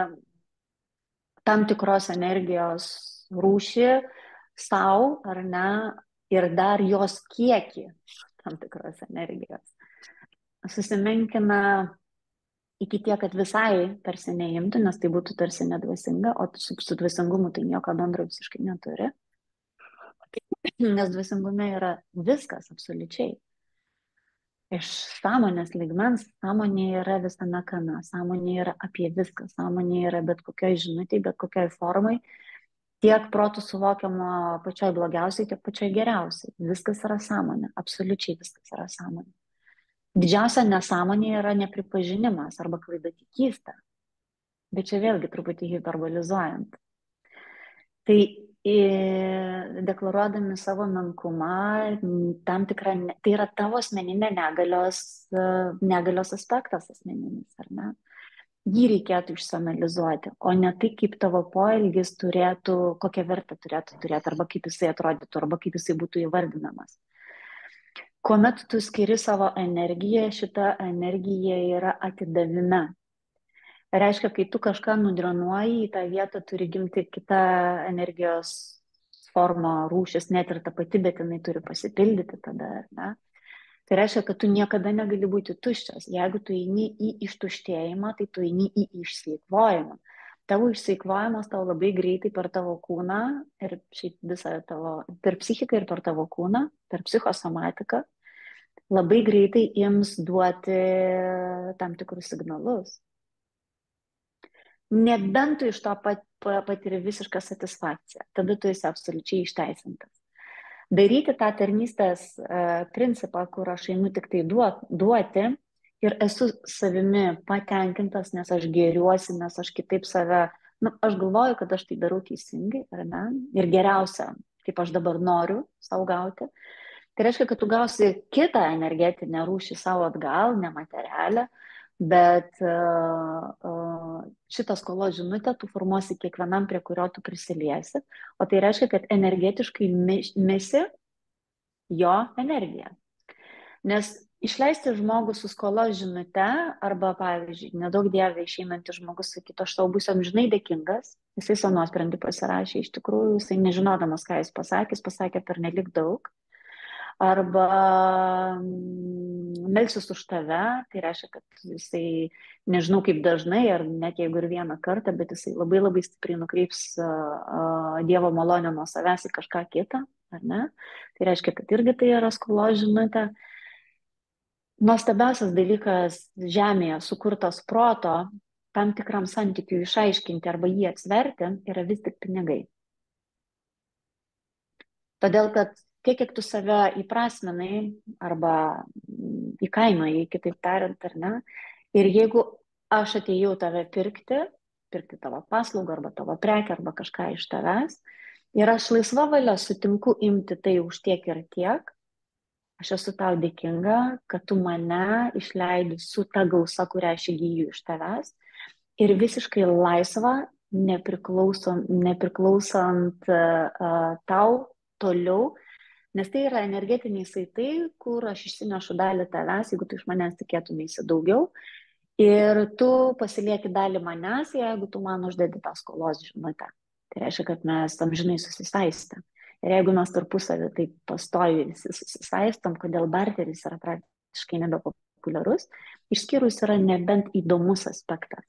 tam tikros energijos rūšį sau, ar ne, ir dar jos kiekį tam tikros energijos. Susimenkina iki tiek, kad visai tarsi neimti, nes tai būtų tarsi nedvasinga, o su dvasingumu tai nieko bendro visiškai neturi. Nes dvasingume yra viskas absoliučiai. Iš sąmonės lygmens, sąmonė yra visame kame, sąmonė yra apie viską, sąmonė yra bet kokioj žinutėj, bet kokioj formai, tiek protų suvokiama pačioj blogiausiai, tiek pačioj geriausiai. Viskas yra sąmonė, absoliučiai viskas yra sąmonė. Didžiausia nesąmonė yra nepripažinimas arba klaidatikystė, bet čia vėlgi truputį hiperbolizuojant. Tai deklaruodami savo menkumą, tam tikrą, tai yra tavo asmeninė negalios aspektas asmeninis, ar ne? Jį reikėtų išsianalizuoti, o ne tai, kaip tavo poelgis turėtų, kokią vertę turėtų turėti, arba kaip jisai atrodytų, arba kaip jisai būtų įvardinamas. Kuomet tu skiri savo energiją, šita energija yra atidavime. Reiškia, kai tu kažką nudrenuoji, į tą vietą turi gimti kita energijos forma, rūšis, net ir ta pati, bet jinai turi pasipildyti tada, ne? Tai reiškia, kad tu niekada negali būti tuščias. Jeigu tu eini į ištuštėjimą, tai tu eini į išsieikvojimą. Tavo išsieikvojimas tau labai greitai per tavo kūną ir šiaip visą tavo, per psichiką ir per tavo kūną, per psichosomatiką, labai greitai ims duoti tam tikrus signalus. Nebent tu iš to patiri visišką satisfakciją, tada tu esi absoliučiai išteisintas. Daryti tą tarnystės principą, kur aš einu tik tai duoti ir esu savimi patenkintas, nes aš gėriuosi, nes aš kitaip save, aš galvoju, kad aš tai darau teisingai, ar ne? Ir geriausia, kaip aš dabar noriu savo gauti. Tai reiškia, kad tu gausi kitą energetinę rūšį savo atgal, nematerialią, bet šitą skolos žinutę tu formuosi kiekvienam, prie kurio tu prisiliesi, o tai reiškia, kad energetiškai mesi jo energiją. Nes išleisti žmogų su skolos žinute, arba, pavyzdžiui, nedaug dievė išeinantis žmogus sakytų, aš tau būsiu amžinai dėkingas, jisai savo nuosprendį pasirašė, iš tikrųjų, jisai nežinodamas, ką jis pasakė per nelik daug. Arba melsius už tave, tai reiškia, kad jisai, nežinau kaip dažnai, ar net jeigu ir vieną kartą, bet jisai labai labai stipriai nukreips Dievo malonę nuo savęs į kažką kitą, ar ne? Tai reiškia, kad irgi tai yra skolos žinutė. Nuostabiausias dalykas žemėje sukurtas proto tam tikram santykiui išaiškinti arba jį atsverti yra vis tik pinigai. Todėl, kad tiek, kiek tu save įprasminai arba įkainojai, kitaip tariant, ar ne, ir jeigu aš atėjau tave pirkti tavo paslaugą arba tavo prekę arba kažką iš tavęs, ir aš laisva valia sutinku imti tai už tiek ir tiek, aš esu tau dėkinga, kad tu mane išleidi su ta gausa, kurią aš įgyju iš tavęs, ir visiškai laisva, nepriklausant tau toliau, nes tai yra energetiniai saitai, kur aš išsinešu dalį tavęs, jeigu tu iš manęs tikėtumėsi daugiau, ir tu pasilieki dalį manęs, jeigu tu man uždedi tą skolos žinutę. Tai reiškia, kad mes amžinai susisaistę. Ir jeigu mes tarpusavį taip pastoviai visi susisaistom, kodėl barteris yra praktiškai nebepopuliarus, išskyrus yra nebent įdomus aspektas,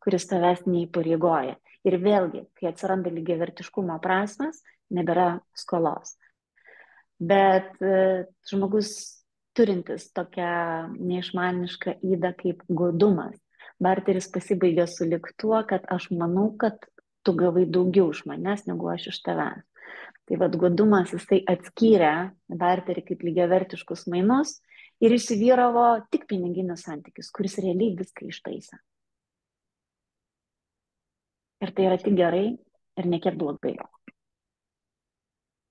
kuris tavęs neįpareigoja. Ir vėlgi, kai atsiranda lygiavertiškumo prasmes, nebėra skolos. Bet žmogus turintis tokią neišmanišką ydą kaip godumas, barteris pasibaigia sulig tuo, kad aš manau, kad tu gavai daugiau iš manęs, negu aš iš tavęs. Tai vad godumas, jisai atskyrė barterį kaip lygiavertiškus mainus ir įsivyravo tik piniginis santykis, kuris realiai viską ištaisė. Ir tai yra tik gerai ir nekiek blogai.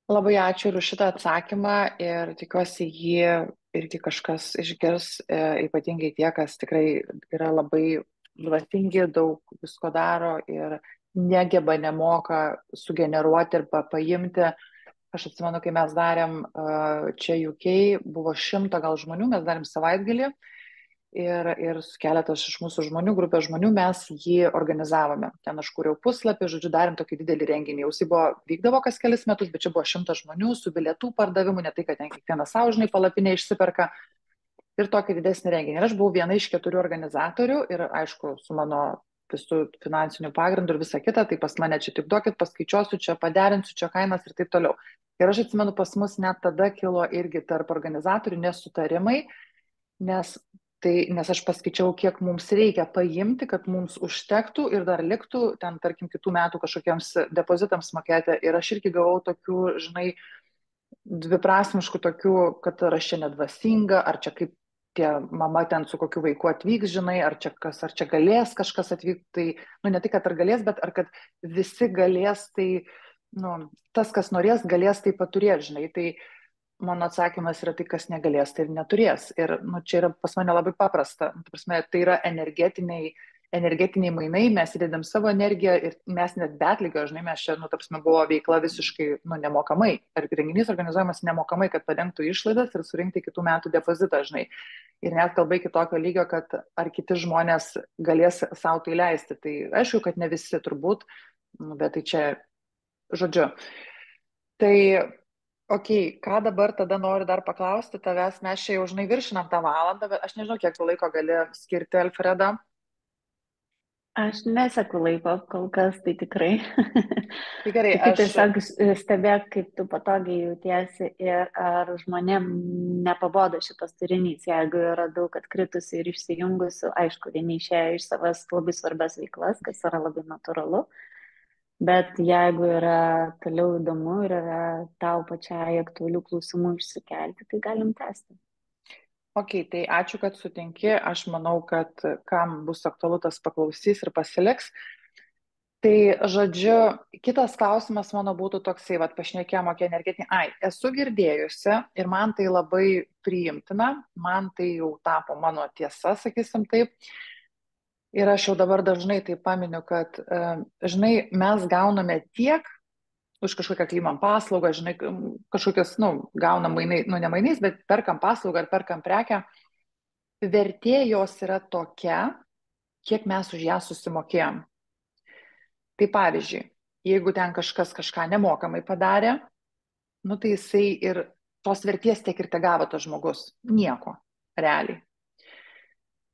Labai ačiū ir už šitą atsakymą ir tikiuosi jį irgi kažkas išgirs, ypatingai tie, kas tikrai yra labai dvasingi, daug visko daro ir negeba, nemoka sugeneruoti ir paimti. Aš atsimenu, kai mes darėm čia UK, buvo 100 gal žmonių, mes darėm savaitgalį ir su keletas iš mūsų žmonių, grupės žmonių, mes jį organizavome. Ten aš kūriau puslapį, žodžiu, darėm tokį didelį renginį. Jau jis vykdavo kas kelis metus, bet čia buvo 100 žmonių su bilietų pardavimu, ne tai, kad ten kiekvienas savo, žinai, palapinė išsiperka. Ir tokį didesnį renginį. Ir aš buvau viena iš 4 organizatorių ir, aišku, su mano visų finansinių pagrindų ir visa kita, tai pas mane čia tik duokit, paskaičiuosiu, čia paderinsiu, čia kainas ir taip toliau. Ir aš atsimenu, pas mus net tada kilo irgi tarp organizatorių nesutarimai, nes aš paskaičiau, kiek mums reikia paimti, kad mums užtektų ir dar liktų ten, tarkim, kitų metų kažkokiems depozitams mokėti. Ir aš irgi gavau tokių, žinai, dviprasmiškų tokių, kad ar aš čia nedvasinga, ar čia kaip tie mama ten su kokiu vaiku atvyks, žinai, ar čia galės kažkas atvykti. Tai, ne tai, kad ar galės, bet ar kad visi galės, tai, tas, kas norės, galės tai paturėti, žinai. Tai mano atsakymas yra tai, kas negalės, tai ir neturės. Ir čia yra pas mane labai paprasta. Tai yra energetiniai mainai, mes įdedam savo energiją ir mes net be atlygio, žinai, mes čia, buvo veikla visiškai nemokamai. Ir renginys organizuojamas nemokamai, kad padengtų išlaidas ir surinkti kitų metų depozitą, žinai. Ir net kalba iki tokio lygio, kad ar kiti žmonės galės savo tai leisti. Tai aišku, kad ne visi turbūt, bet tai čia, žodžiu. Tai Ok, ką dabar tada noriu dar paklausti tavęs, mes čia jau žinai viršinam tą valandą, bet aš nežinau, kiek tu laiko gali skirti, Alfreda. Aš neseku laiko kol kas, tai tikrai. Tai gerai, Tai tu aš tiesiog stebėk, kaip tu patogiai jautiesi ir ar žmonėm nepabodo šitas turinys. Jeigu yra daug atkritusių ir išsijungusių, aišku, vieni išėjo iš savas labai svarbias veiklas, kas yra labai natūralu. Bet jeigu yra toliau įdomu ir yra tau pačiai aktualių klausimų išsikelti, tai galim tęsti. Ok, tai ačiū, kad sutinki. Aš manau, kad kam bus aktualu, tas paklausys ir pasiliks. Tai, žodžiu, kitas klausimas mano būtų toksai, vad pašnekėjom apie energetinį. Ai, esu girdėjusi ir man tai labai priimtina, man tai jau tapo mano tiesa, sakysim taip. Ir aš jau dabar dažnai tai paminiu, kad, žinai, mes gauname tiek už kažkokią klimam paslaugą, žinai, kažkokios, gaunam mainai, ne mainais, bet perkam paslaugą ar perkam prekę. Vertė jos yra tokia, kiek mes už ją susimokėjom. Tai pavyzdžiui, jeigu ten kažkas kažką nemokamai padarė, tai jisai ir tos vertės tiek ir te gavo tas žmogus. Nieko, realiai.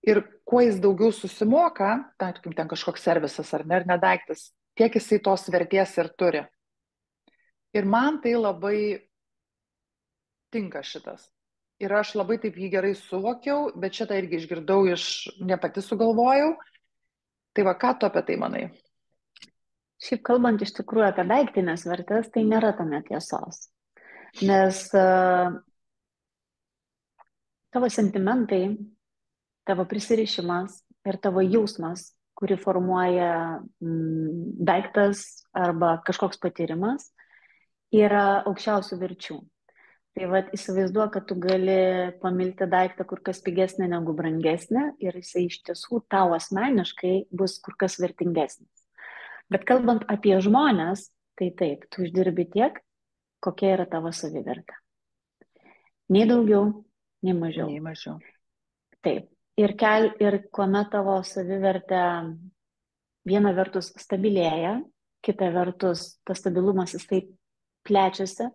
Ir kuo jis daugiau susimoka, tarkim, ten kažkoks servisas ar ne daiktas, tiek jisai tos vertės ir turi. Ir man tai labai tinka šitas. Ir aš labai taip jį gerai suvokiau, bet šitą irgi išgirdau ne pati sugalvojau. Tai va, ką tu apie tai manai? Šiaip kalbant iš tikrųjų apie daiktinės vertės, tai nėra tame tiesos. Nes tavo sentimentai, tavo prisirišimas ir tavo jausmas, kurį formuoja daiktas arba kažkoks patyrimas, yra aukščiausių verčių. Tai vad įsivaizduoju, kad tu gali pamilti daiktą kur kas pigesnį negu brangesnį ir jisai iš tiesų tau asmeniškai bus kur kas vertingesnis. Bet kalbant apie žmonės, tai taip, tu uždirbi tiek, kokia yra tavo savivertė. Nei daugiau, nei mažiau. Nei mažiau. Taip. Ir kuomet tavo savivertė viena vertus stabilėja, kita vertus tas stabilumas jis taip plečiasi,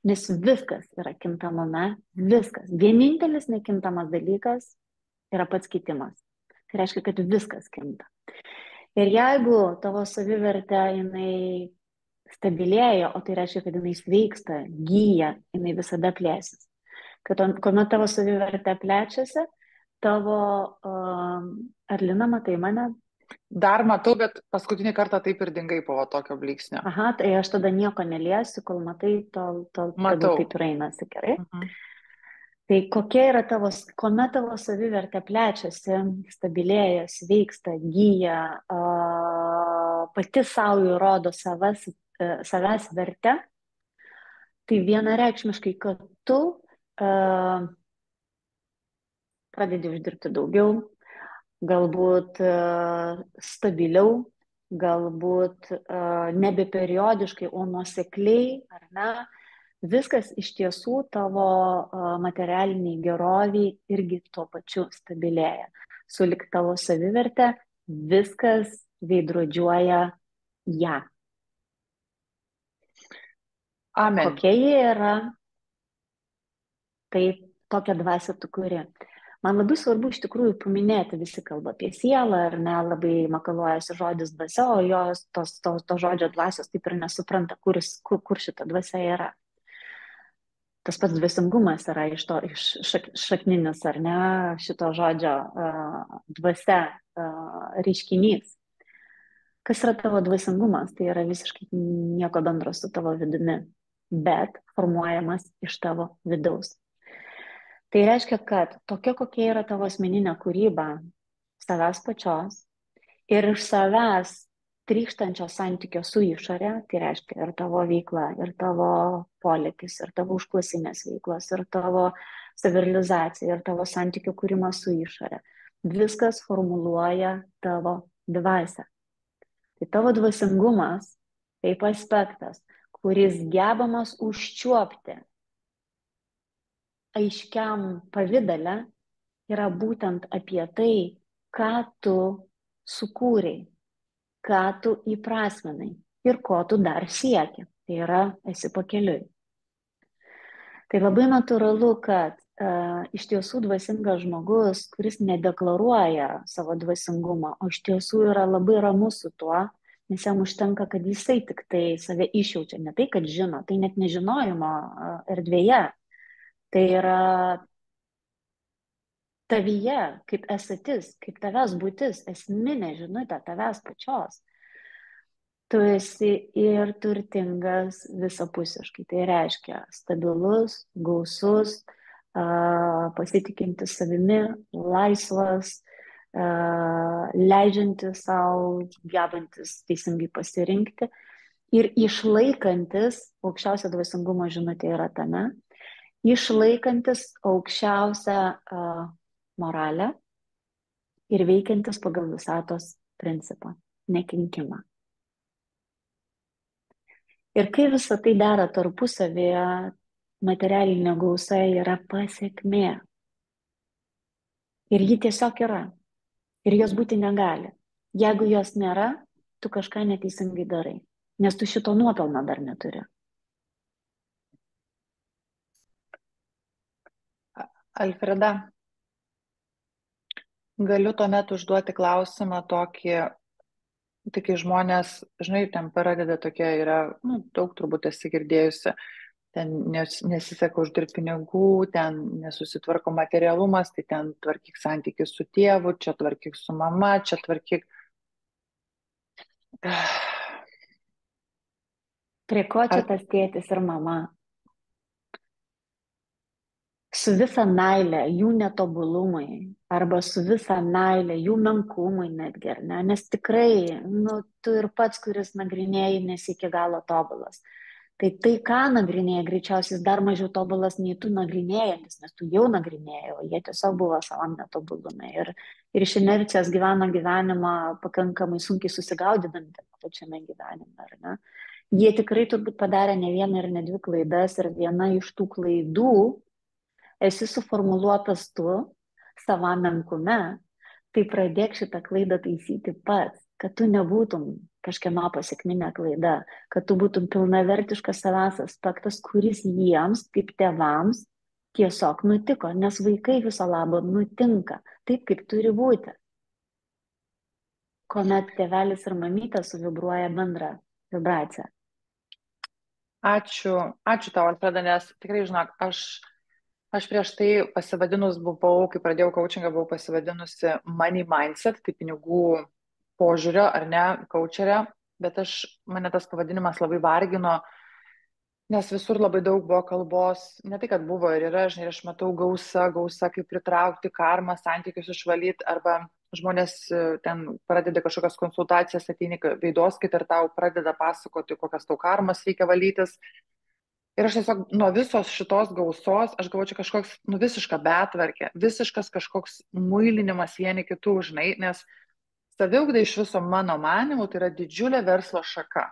nes viskas yra kintamame, viskas. Vienintelis nekintamas dalykas yra pats kitimas. Tai reiškia, kad viskas kinta. Ir jeigu tavo savivertė jinai stabilėja, o tai reiškia, kad jinai sveiksta, gyja, jinai visada plėsis. Kad kuomet tavo savivertė plečiasi, tavo, ar Lina, matai mane? Dar matau, bet paskutinį kartą taip ir dingai po tokio blyksnio. Aha, tai aš tada nieko neliesiu, kol matai, tol tegul taip ir einasi, gerai? Tai kokia yra kuomet tavo savivertė plečiasi, stabilėja, sveiksta, gyja, pati savo įrodo savęs vertę, tai vienareikšmiškai, kad tu pradedi uždirbti daugiau, galbūt stabiliau, galbūt nebe periodiškai, o nuosekliai, ar ne? Viskas iš tiesų tavo materialiniai geroviai irgi tuo pačiu stabilėja. Sulik tavo savivertę, viskas veidrodžiuoja ją. Amen. Kokia jie yra, tai tokią dvasią tu kuri. Man labai svarbu iš tikrųjų paminėti, visi kalba apie sielą, ar ne, labai makaluojasi žodis dvasia, o jos to žodžio dvasios taip ir nesupranta, kur šita dvasia yra. Tas pats dvasingumas yra iš šakninis, ar ne, šito žodžio dvasia reiškinys. Kas yra tavo dvasingumas? Tai yra visiškai nieko bendro su tavo vidumi, bet formuojamas iš tavo vidaus. Tai reiškia, kad tokia, kokia yra tavo asmeninė kūryba, savęs pačios ir iš savęs trykštančio santykio su išorė, tai reiškia ir tavo veikla, ir tavo polėkis, ir tavo užklasinės veiklos, ir tavo savirealizacija, ir tavo santykio kūrimas su išorė. Viskas formuluoja tavo dvasią. Tai tavo dvasingumas, kaip aspektas, kuris gebamas užčiuopti aiškiam pavidale, yra būtent apie tai, ką tu sukūrei, ką tu įprasminai ir ko tu dar sieki. Tai yra, esi pakeliui. Tai labai natūralu, kad iš tiesų dvasingas žmogus, kuris nedeklaruoja savo dvasingumą, o iš tiesų yra labai ramus su tuo, nes jam užtenka, kad jisai tik tai save išjaučia, ne tai, kad žino, tai net nežinojimo erdvėje, tai yra tavyje, kaip esatis, kaip tavęs būtis, esminė žinutė tavęs pačios. Tu esi ir turtingas visapusiškai. Tai reiškia stabilus, gausus, pasitikintis savimi, laisvas, leidžiantis savo, gebantis teisingai pasirinkti ir išlaikantis, aukščiausia dvasingumo žinutė yra tame, išlaikantis aukščiausią moralę ir veikiantis pagal visatos principą, nekinkimą. Ir kai visą tai dera tarpusavėje, materialinė gausa yra pasiekmė. Ir ji tiesiog yra. Ir jos būti negali. Jeigu jos nėra, tu kažką neteisingai darai. Nes tu šito nuopelno dar neturi. Alfreda, galiu tuomet užduoti klausimą tokį, tai kai žmonės, žinai, ten pradeda tokia yra, daug turbūt esi girdėjusi, ten nesiseka uždirbti pinigų, ten nesusitvarko materialumas, tai ten tvarkyk santykius su tėvu, čia tvarkyk su mama, čia tvarkyk. Prie ko čia tas tėtis ir mama? Su visa meilė jų netobulumai arba su visa meilė jų menkumai netgi, ar ne? Nes tikrai, tu ir pats, kuris nagrinėjai, nesi iki galo tobulas. Tai, ką nagrinėjai, greičiausiai dar mažiau tobulas nei tu nagrinėjantis, nes tu jau nagrinėjai, o jie tiesiog buvo savam netobulume. Ir iš inercijos gyveno gyvenimą pakankamai sunkiai susigaudydami pačiame gyvenime, ar ne? Jie tikrai turbūt padarė ne vieną ir ne dvi klaidas ir viena iš tų klaidų esi suformuluotas tu savam menkume, tai pradėk šitą klaidą taisyti pats, kad tu nebūtum kažkieno pasiekminė klaida, kad tu būtum pilnavertiškas savęs aspektas, kuris jiems, kaip tėvams, tiesiog nutiko, nes vaikai viso labo nutinka taip, kaip turi būti. Kuomet tėvelis ir mamytė suvibruoja bendrą vibraciją. Ačiū tau, Alfreda, nes tikrai, žinok, aš prieš tai pasivadinus buvau, kai pradėjau coachingą, buvau pasivadinusi money mindset, tai pinigų požiūrio, ar ne, coacherė, bet mane tas pavadinimas labai vargino, nes visur labai daug buvo kalbos, ne tai, kad buvo ir yra, žinai, aš matau gausa, kaip pritraukti karmą, santykius išvalyti, arba žmonės ten pradeda kažkokias konsultacijas, ateini veidoskait ir tau pradeda pasakoti, kokias tau karmas reikia valytis. Ir aš tiesiog nuo visos šitos gausos, aš galvoju, čia kažkoks, visiška betvarkė, visiškas kažkoks muilinimas vieni kitų, žinai, nes saviugda iš viso mano manimu tai yra didžiulė verslo šaka.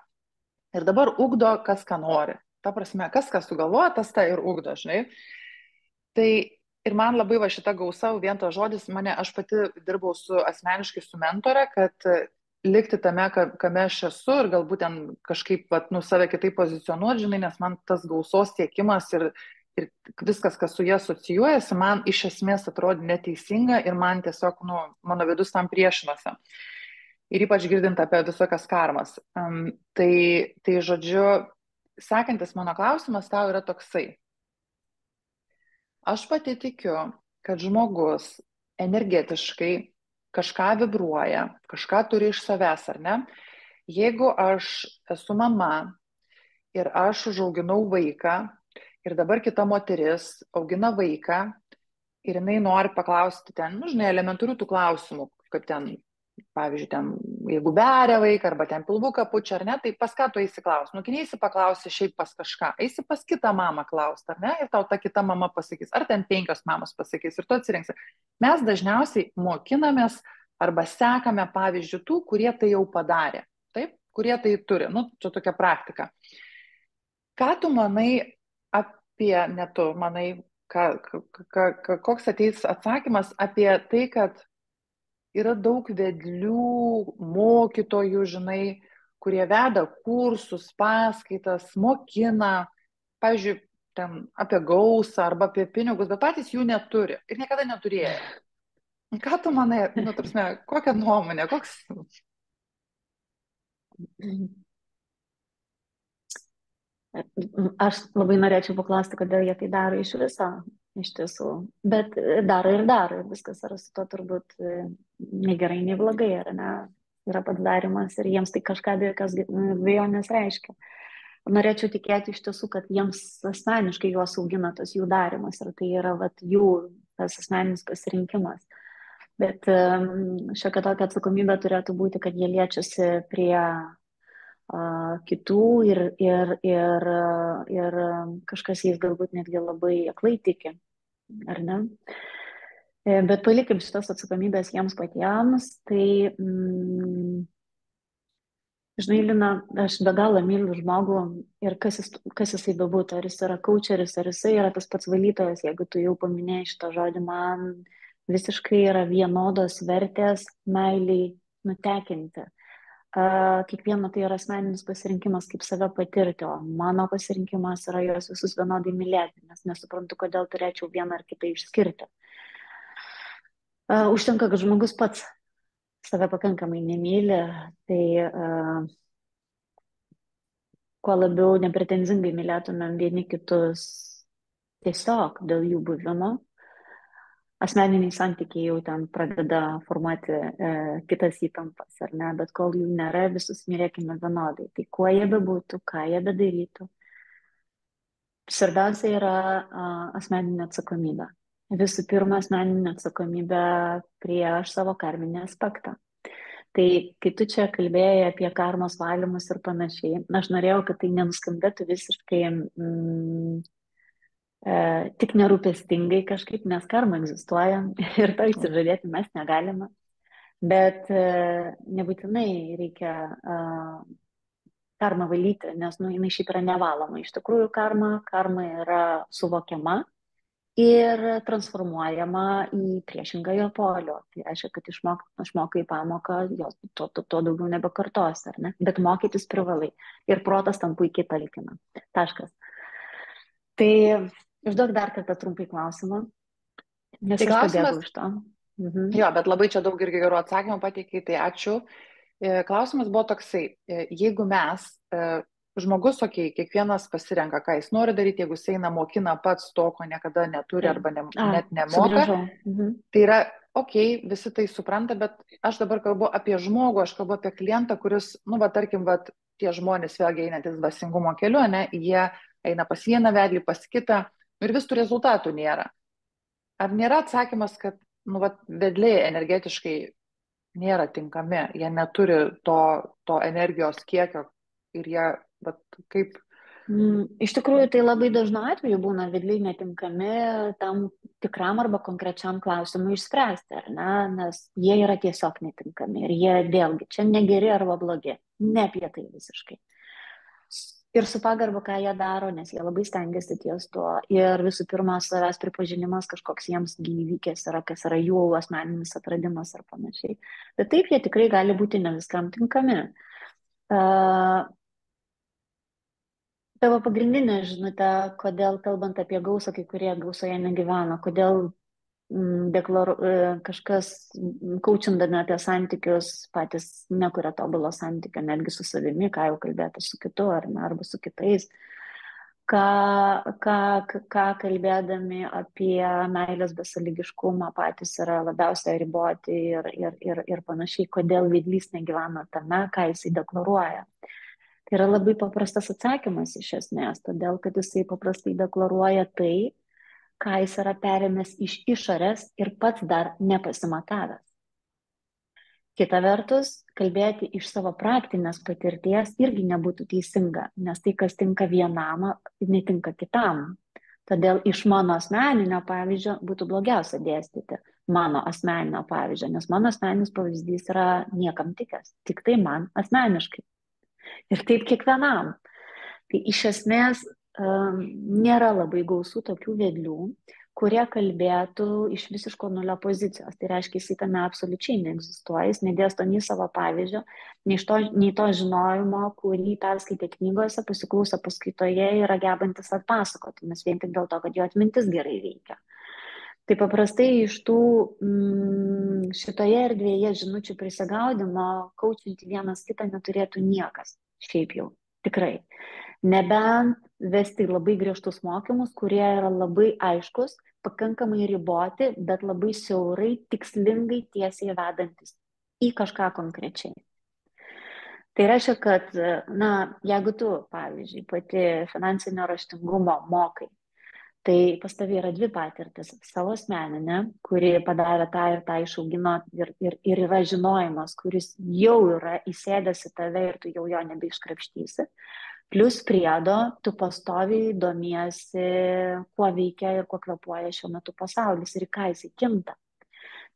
Ir dabar ugdo, kas ką nori. Ta prasme, kas sugalvoja, tas tą ir ugdo, žinai. Tai ir man labai va šita gausa, vien to žodis, aš pati dirbau asmeniškai su mentore, kad likti tame, kame aš esu ir galbūt ten kažkaip save kitaip pozicionuoti, žinai, nes man tas gausos siekimas ir viskas, kas su jie asocijuojasi, man iš esmės atrodė neteisinga ir man tiesiog, mano vidus tam priešinosi. Ir ypač girdint apie visokias karmas. Tai žodžiu, sekantis mano klausimas tau yra toksai. Aš pati tikiu, kad žmogus energetiškai kažką vibruoja, kažką turi iš savęs, ar ne? Jeigu aš esu mama ir aš užauginau vaiką ir dabar kita moteris augina vaiką ir jinai nori paklausti ten, žinai, elementarių tų klausimų, kaip ten, pavyzdžiui, ten, jeigu beria vaiką arba ten pilvuką pučia, ar ne, tai pas ką tu eisi klausti? Kai neisi paklausi šiaip pas kažką, eisi pas kitą mamą klausti, ar ne, ir tau ta kita mama pasakys, ar ten 5 mamos pasakys ir tu atsirinksi. Mes dažniausiai mokinamės arba sekame pavyzdžių tų, kurie tai jau padarė, taip, kurie tai turi, čia tokia praktika. Ką tu manai apie, ne tu manai, koks ateis atsakymas apie tai, kad yra daug vedlių, mokytojų, žinai, kurie veda kursus, paskaitas, mokina. Pavyzdžiui, ten apie gausą arba apie pinigus, bet patys jų neturi ir niekada neturėjo. Ką tu manai, nu, tarsi, kokią nuomonę, koks... Aš labai norėčiau paklausti, kodėl jie tai daro iš viso, iš tiesų. Bet daro ir daro. Ir viskas yra su to turbūt nei gerai, nei blogai, ar ne? Yra pats darimas ir jiems tai kažką be jokios abejonės reiškia. Norėčiau tikėti iš tiesų, kad jiems asmeniškai juos augina tas jų darimas ir tai yra vat, jų tas asmeninis pasirinkimas. Bet šiokia tokia atsakomybė turėtų būti, kad jie liečiasi prie kitų ir kažkas jais galbūt netgi labai aklai tiki, ar ne? Bet palikim šitas atsakomybės jiems patiems, tai, žinai, Lina, aš be galo myliu žmogų ir kas jisai bebūtų, ar jis yra coacheris, ar jisai yra tas pats valytojas, jeigu tu jau paminėjai šitą žodį, man visiškai yra vienodos vertės meiliai nutekinti. Kiekvieno tai yra asmeninis pasirinkimas, kaip save patirti, o mano pasirinkimas yra juos visus vienodai mylėti, nes nesuprantu, kodėl turėčiau vieną ar kitą išskirti. Užtenka, kad žmogus pats save pakankamai nemyli, tai kuo labiau nepretenzingai mylėtumėm vieni kitus tiesiog dėl jų buvimo, asmeniniai santykiai jau ten pradeda formuoti kitas įtampas, ar ne, bet kol jų nėra, visus mylėkime vienodai. Tai kuo jie bebūtų, ką jie bedarytų. Svarbiausia yra asmeninė atsakomybė. Visų pirma, asmeninė atsakomybė prieš savo karminį aspektą. Tai kai tu čia kalbėjai apie karmos valymus ir panašiai, aš norėjau, kad tai nenuskambėtų visiškai tik nerūpestingai kažkaip, nes karma egzistuoja ir to išsižadėti mes negalime. Bet nebūtinai reikia karmą valyti, nes jinai šiaip yra nevaloma. Iš tikrųjų, karma yra suvokiama ir transformuojama į priešingąją polio. Tai reiškia, kad išmokai pamoką, jos to daugiau nebekartos, ar ne? Bet mokytis privalai. Ir protas tam puikiai talkina. Taškas. Tai užduok dar kartą trumpai klausimą, nes tai aš pabėgau iš to. Jo, bet labai čia daug irgi gerų atsakymų pateikai, tai ačiū. Klausimas buvo toksai, jeigu mes, žmogus, kiekvienas pasirenka, ką jis nori daryti, jeigu jis eina mokina pats to, ko niekada neturi arba net nemoka, tai yra, visi tai supranta, bet aš dabar kalbu apie žmogų, aš kalbu apie klientą, kuris, tarkim, tie žmonės vėlgi einantis dvasingumo keliu, ne, jie eina pas vieną vedlį, pas kitą ir vis tų rezultatų nėra. Ar nėra atsakymas, kad vedliai energetiškai nėra tinkami, jie neturi to energijos kiekio ir jie, kaip... Iš tikrųjų, tai labai dažnu atveju būna vedliai netinkami tam tikram arba konkrečiam klausimui išspręsti, ar ne, nes jie yra tiesiog netinkami ir jie vėlgi čia negeri arba blogi, ne apie tai visiškai. Ir su pagarba, ką jie daro, nes jie labai stengiasi ties tuo. Ir visų pirma, savęs pripažinimas kažkoks jiems įvykęs yra, kas yra jų asmeninis atradimas ar panašiai. Bet taip, jie tikrai gali būti ne viskam tinkami. Tavo pagrindinė žinutė, kodėl kalbant apie gausą, kai kurie gausoje negyvena, kodėl kažkas kaučindami apie santykius patys nekuria tobulo santykio, netgi su savimi, ką jau kalbėti su kitu ar ne, arba su kitais, ką kalbėdami apie meilės besąlygiškumą patys yra labiausiai riboti ir panašiai, kodėl vedlys negyvena tame, ką jisai deklaruoja. Tai yra labai paprastas atsakymas iš esmės, todėl kad jisai paprastai deklaruoja tai, ką jis yra perėmęs iš išorės ir pats dar nepasimatavęs. Kita vertus, kalbėti iš savo praktinės patirties irgi nebūtų teisinga, nes tai, kas tinka vienam, netinka kitam. Todėl iš mano asmeninio pavyzdžio būtų blogiausia dėstyti mano asmeninio pavyzdžio, nes mano asmeninis pavyzdys yra niekam tikęs, tik tai man asmeniškai. Ir taip kiekvienam. Tai iš esmės nėra labai gausų tokių vedlių, kurie kalbėtų iš visiško nulio pozicijos. Tai reiškia, jis tame absoliučiai neegzistuoja, jis nedėsto nei savo pavyzdžio, nei to žinojimo, kurį perskaitė knygose, pasiklausė paskaitoje, yra gebantis atpasakoti, nes vien tik dėl to, kad jo atmintis gerai veikia. Tai paprastai iš tų šitoje erdvėje žinučių prisigaudimo kaučinti vienas kitą neturėtų niekas. Šiaip jau, tikrai. Nebent vesti labai griežtus mokymus, kurie yra labai aiškus, pakankamai riboti, bet labai siaurai, tikslingai, tiesiai vedantis į kažką konkrečiai. Tai reiškia, kad, jeigu tu, pavyzdžiui, pati finansinio raštingumo mokai, tai pas tavai yra dvi patirtis. Savo asmeninė, kuri padarė tą ir tą išaugino ir yra žinojimas, kuris jau yra įsėdęs į tave ir tu jau jo nebeiškrapštysi. Plius priedo, tu pastoviai domiesi, kuo veikia ir kuo kvepuoja šiuo metu pasaulis ir į ką jisai kinta.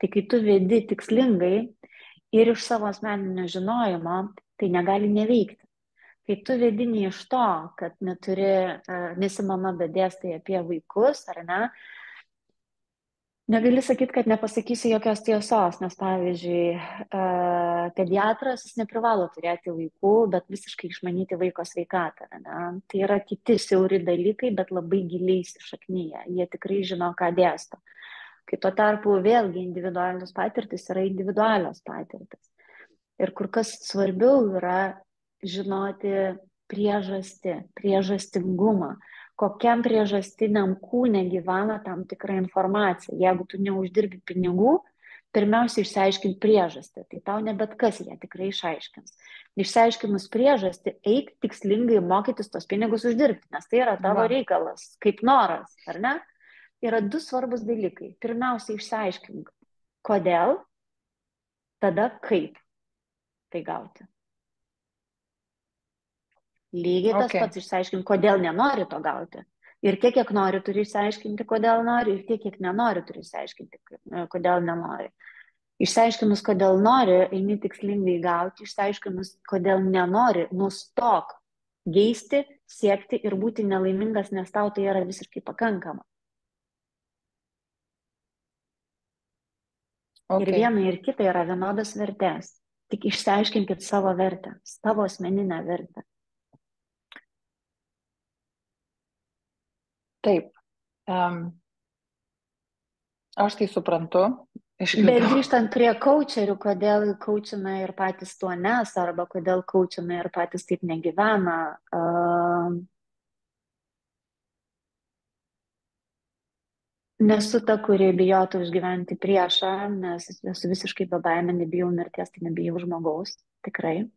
Tai kai tu vedi tikslingai ir iš savo asmeninio žinojimo, tai negali neveikti. Kai tu vedi ne iš to, kad nesi mama, bet dėstai apie vaikus, ar ne, negali sakyti, kad nepasakysi jokios tiesos, nes pavyzdžiui, pediatras jis neprivalo turėti vaikų, bet visiškai išmanyti vaiko sveikatą. Ne? Tai yra kiti siauri dalykai, bet labai giliai įsišaknyje. Jie tikrai žino, ką dėsto. Kai tuo tarpu vėlgi individualios patirtis yra individualios patirtis. Ir kur kas svarbiau yra žinoti priežastingumą, kokiam priežastiniam kūne gyvena tam tikra informacija. Jeigu tu neuždirbi pinigų, pirmiausia išsiaiškink priežastį, tai tau ne bet kas ją tikrai išaiškins. Išsiaiškinus priežastį, eik tikslingai mokytis tos pinigus uždirbti, nes tai yra tavo reikalas, kaip noras, ar ne? Yra du svarbus dalykai. Pirmiausia, išsiaiškink, kodėl, tada kaip tai gauti. Lygiai tas pats išsiaiškinti, kodėl nenori to gauti. Ir tiek, kiek nori, turi išsiaiškinti, kodėl nori, ir tiek, kiek nenori, turi išsiaiškinti, kodėl nenori. Išsiaiškinus, kodėl nori, eini tikslingai gauti, išsiaiškinus, kodėl nenori, nustok geisti, siekti ir būti nelaimingas, nes tau tai yra visiškai pakankama. Ir viena ir kita yra vienodas vertės. Tik išsiaiškinkit savo vertę, savo asmeninę vertę. Taip. Aš tai suprantu. Bet grįžtant prie kaučerių, kodėl kaučina ir patys tuo nes, arba kodėl kaučina ir patys taip negyvena. Nesu ta, kuri bijotų išgyventi priešą, nes esu visiškai bebaimė, nebijau mirties, tai nebijau žmogaus, tikrai.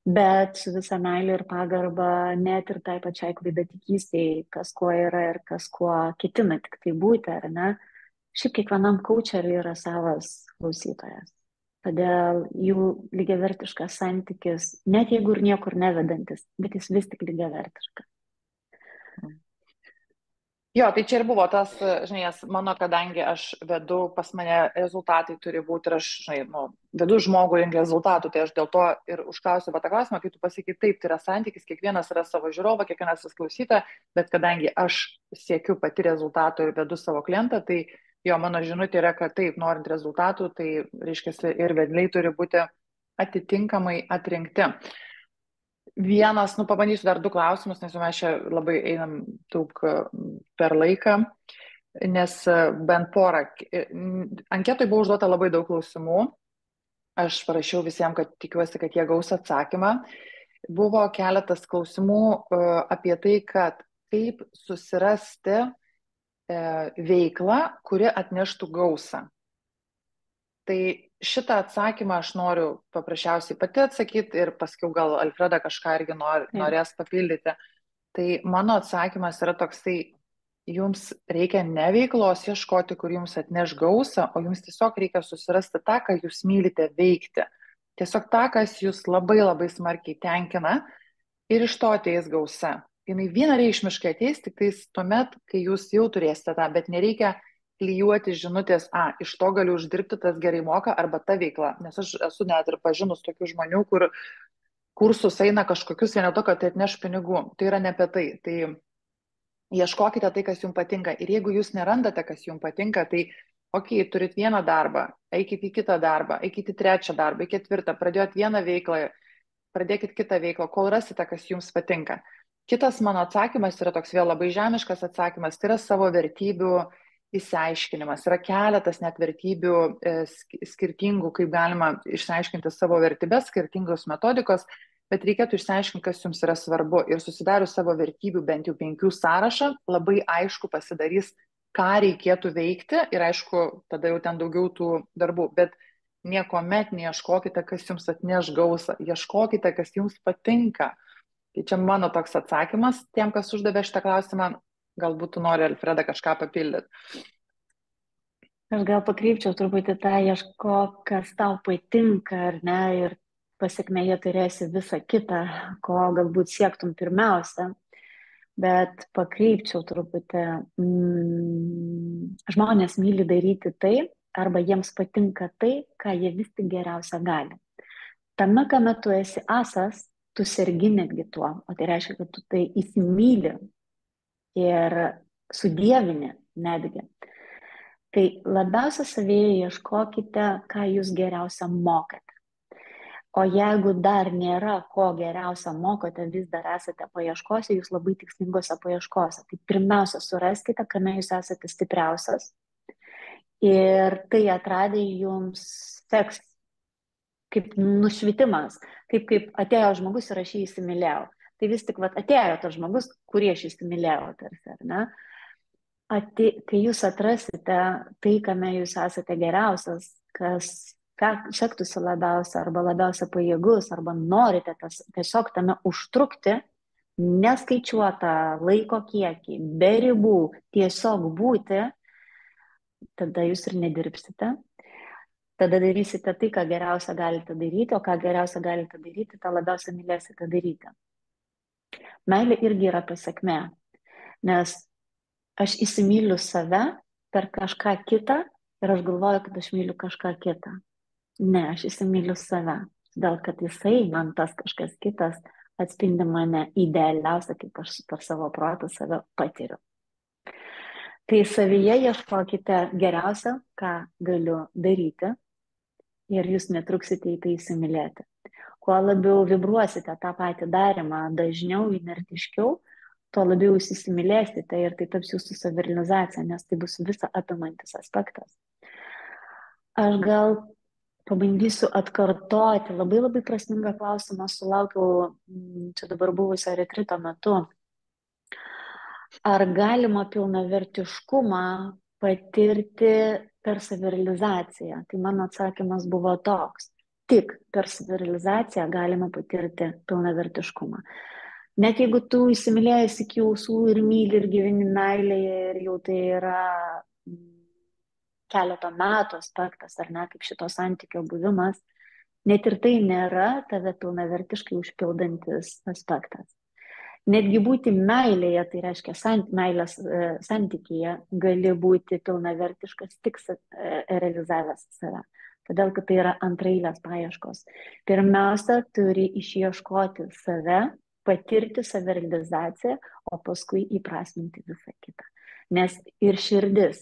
Bet su visa meilė ir pagarba, net ir tai pačiai klaidatikystei, kas kuo yra ir kas kuo ketina tik tai būti, ar ne? Šiaip kiekvienam kaučeriui yra savas klausytojas. Todėl jų lygiavertiškas santykis, net jeigu ir niekur nevedantis, bet jis vis tik lygiavertiškas. Jo, tai čia ir buvo tas, žinai, mano, kadangi aš vedu, pas mane rezultatai turi būti ir aš, žinai, vedu žmogų link rezultatų, tai aš dėl to ir užklausiu tą klausimą, kai tu pasakai, taip, tai yra santykis, kiekvienas yra savo žiūrovą, kiekvienas klausyta, bet kadangi aš siekiu pati rezultatų ir vedu savo klientą, tai jo, mano žinutė yra, kad taip, norint rezultatų, tai reiškia ir vedliai turi būti atitinkamai atrinkti. Vienas, pabandysiu dar 2 klausimus, nes mes čia labai einam daug per laiką, nes bent porą. Anketoj buvo užduota labai daug klausimų. Aš parašiau visiems, kad tikiuosi, kad jie gaus atsakymą. Buvo keletas klausimų apie tai, kad kaip susirasti veiklą, kuri atneštų gausą. Tai šitą atsakymą aš noriu paprasčiausiai pati atsakyti ir paskiau gal Alfreda kažką irgi norės papildyti. Tai mano atsakymas yra toksai, jums reikia ne veiklos ieškoti, kur jums atneš gausą, o jums tiesiog reikia susirasti tą, ką jūs mylite veikti. Tiesiog tą, kas jūs labai labai smarkiai tenkina ir iš to ateis gausa. Jinai vienareikšmiškai ateis tik tais tuomet, kai jūs jau turėsite tą, bet nereikia klijuoti žinutės, iš to galiu uždirbti, tas gerai moka, arba ta veikla. Nes aš esu net ir pažinus tokių žmonių, kur kursus eina kažkokius, vien to, kad tai atneš pinigų. Tai yra ne apie tai. Tai Ieškokite tai, kas jums patinka. Ir jeigu jūs nerandate, kas jums patinka, tai, okei, turit vieną darbą, eikite į kitą darbą, eikite į trečią darbą, į ketvirtą, pradėjot vieną veiklą, pradėkit kitą veiklą, kol rasite, kas jums patinka. Kitas mano atsakymas yra toks vėl labai žemiškas atsakymas, tai yra savo vertybių išsiaiškinimas. Yra keletas net vertybių skirtingų, kaip galima išsiaiškinti savo vertybės, skirtingos metodikos, bet reikėtų išsiaiškinti, kas jums yra svarbu. Ir susidarius savo vertybių bent jau 5 sąrašą, labai aišku pasidarys, ką reikėtų veikti ir aišku, tada jau ten daugiau tų darbų. Bet niekuomet neieškokite, kas jums atneš gausą, ieškokite, kas jums patinka. Tai čia mano toks atsakymas tiem, kas uždavė šitą klausimą. Galbūt tu nori, Alfreda, kažką papildyti. Aš gal pakreipčiau truputį tą ieškok, kas tau patinka, ar ne, ir pasiekmėje turėsi visą kitą, ko galbūt siektum pirmiausia. Bet pakreipčiau truputį, žmonės myli daryti tai, arba jiems patinka tai, ką jie vis tik geriausia gali. Tame, kame tu esi asas, tu sergi netgi tuo, o tai reiškia, kad tu tai įsimyli ir sudievini netgi. Tai labiausia savyje ieškokite, ką jūs geriausia mokate. O jeigu dar nėra, ko geriausia mokote, vis dar esate paieškose, jūs labai tikslingose paieškose. Tai pirmiausia, suraskite, kame jūs esate stipriausias. Ir tai atradę jums seks kaip nušvitimas, kaip atėjo žmogus ir aš jį įsimylėjau. Tai vis tik atėjo tas žmogus, kurį aš įsimylėjau, tarsi, ar ne? Kai jūs atrasite tai, kame jūs esate geriausias, kas sektųsi labiausia arba labiausia pajėgus, arba norite tiesiog tame užtrukti, neskaičiuotą laiko kiekį, be ribų, tiesiog būti, tada jūs ir nedirbsite. Tada darysite tai, ką geriausia galite daryti, o ką geriausia galite daryti, tą labiausiai mylėsite daryti. Meilė irgi yra pasiekmė, nes aš įsimyliu save per kažką kitą ir aš galvoju, kad aš myliu kažką kitą. Ne, aš įsimyliu save, todėl kad jisai, man tas kažkas kitas, atspindi mane idealiausia, kaip aš per savo protą save patiriu. Tai savyje ieškokite geriausia, ką galiu daryti ir jūs netruksite į tai įsimylėti. Kuo labiau vibruosite tą patį darymą, dažniau, inertiškiau, tuo labiau jūs įsimylėsite ir tai taps jūsų savirealizacija, nes tai bus visa apimantis aspektas. Aš gal pabandysiu atkartoti, labai prasmingą klausimą sulaukiau čia dabar buvusio retrito metu. Ar galima pilnavertiškumą patirti per savirealizaciją? Tai mano atsakymas buvo toks. Tik per savirealizaciją galima patirti pilnavertiškumą. Net jeigu tu įsimylėjęs iki ausų ir myli ir gyveni meilėje ir jau tai yra keleto metų aspektas, ar ne, kaip šito santykio buvimas, net ir tai nėra tave pilnavertiškai užpildantis aspektas. Netgi būti meilėje, tai reiškia meilės santykyje, gali būti pilnavertiškas tik realizavęs save. Todėl, kad tai yra antraeilės paieškos. Pirmiausia, turi išieškoti save, patirti savirealizaciją, o paskui įprasminti visą kitą. Nes ir širdis,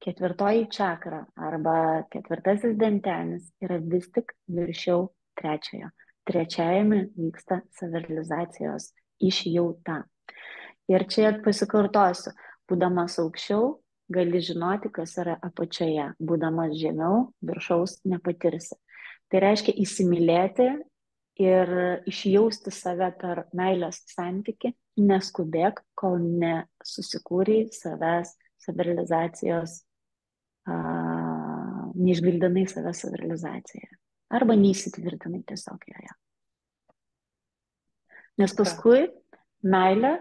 ketvirtoji čakra arba ketvirtasis dantenis yra vis tik viršiau trečiojo. Trečiajame vyksta savirealizacijos išjauta. Ir čia pasikartosiu, būdamas aukščiau, gali žinoti, kas yra apačioje, būdamas žemiau, viršaus nepatirsi. Tai reiškia įsimylėti ir išjausti save per meilės santykį, neskubėk, kol nesusikūrei savęs savirealizacijos, neišgvildenai savęs savirealizacijoje. Arba neįsitvirtinai tiesiog joje. Nes paskui meilė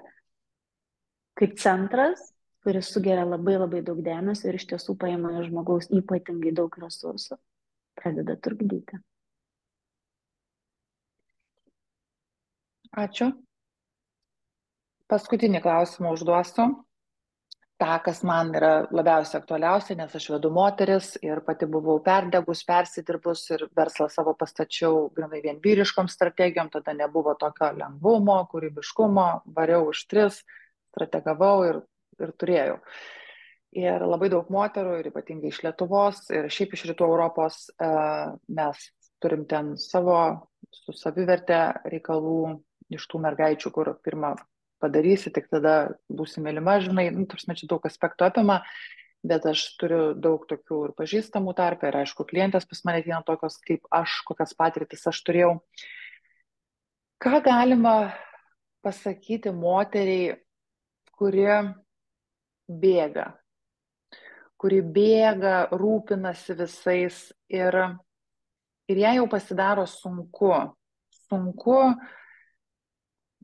kaip centras, kuris sugeria labai daug dėmesio ir iš tiesų paima iš žmogaus ypatingai daug resursų, pradeda trukdyti. Ačiū. Paskutinį klausimą užduosiu. Ta, kas man yra labiausiai aktualiausia, nes aš vedu moteris ir pati buvau perdegus, persidirbus ir verslą savo pastačiau grinai vien vyriškom strategijom, tada nebuvo tokio lengvumo, kūrybiškumo, variau už 3, strategavau ir turėjau. Ir labai daug moterų, ir ypatingai iš Lietuvos, ir šiaip iš Rytų Europos, mes turim ten savo su savivertė reikalų iš tų mergaičių, kur pirmą padarysi, tik tada būsi mylima, žinai, tarsi čia daug aspektų apima, bet aš turiu daug tokių ir pažįstamų tarpę, ir aišku, klientės pas mane ateina tokios kaip aš, kokias patirtis aš turėjau. Ką galima pasakyti moteriai, kuri bėga, rūpinasi visais ir jai jau pasidaro sunku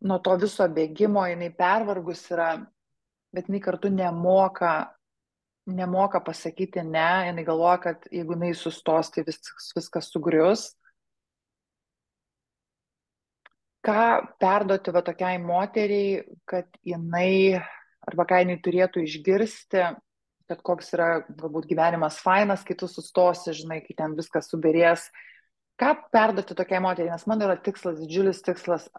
nuo to viso bėgimo, jinai pervargus yra, bet jinai kartu nemoka pasakyti ne, jinai galvoja, kad jeigu jinai sustos, tai viskas sugrius. Ką perduoti va tokiai moteriai, kad jinai, arba ką jinai turėtų išgirsti, kad koks yra galbūt gyvenimas fainas, kai tu sustosi, žinai, kai ten viskas subirės. Ką perduoti tokiai moteriai, nes mano yra tikslas, didžiulis tikslas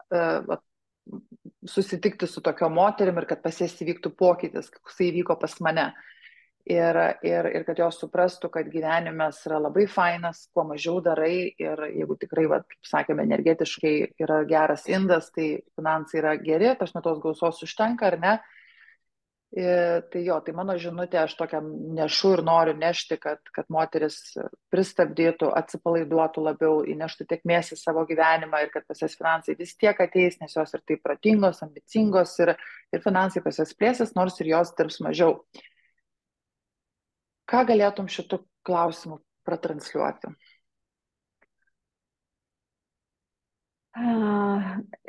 susitikti su tokio moterim ir kad pas jas įvyktų pokytis, koks įvyko pas mane. Ir kad jos suprastų, kad gyvenimas yra labai fainas, kuo mažiau darai ir jeigu tikrai, kaip sakėme, energetiškai yra geras indas, tai finansai yra geri, tas metos gausos užtenka, ar ne? Tai mano žinutė, aš tokią nešu ir noriu nešti, kad moteris pristabdytų, atsipalaiduotų labiau, įneštų tėkmės į savo gyvenimą ir kad pas jas finansai vis tiek ateis, nes jos ir taip protingos, ambicingos ir finansai pas jas plėsis, nors ir jos dirbs mažiau. Ką galėtum šitų klausimų pratransliuoti?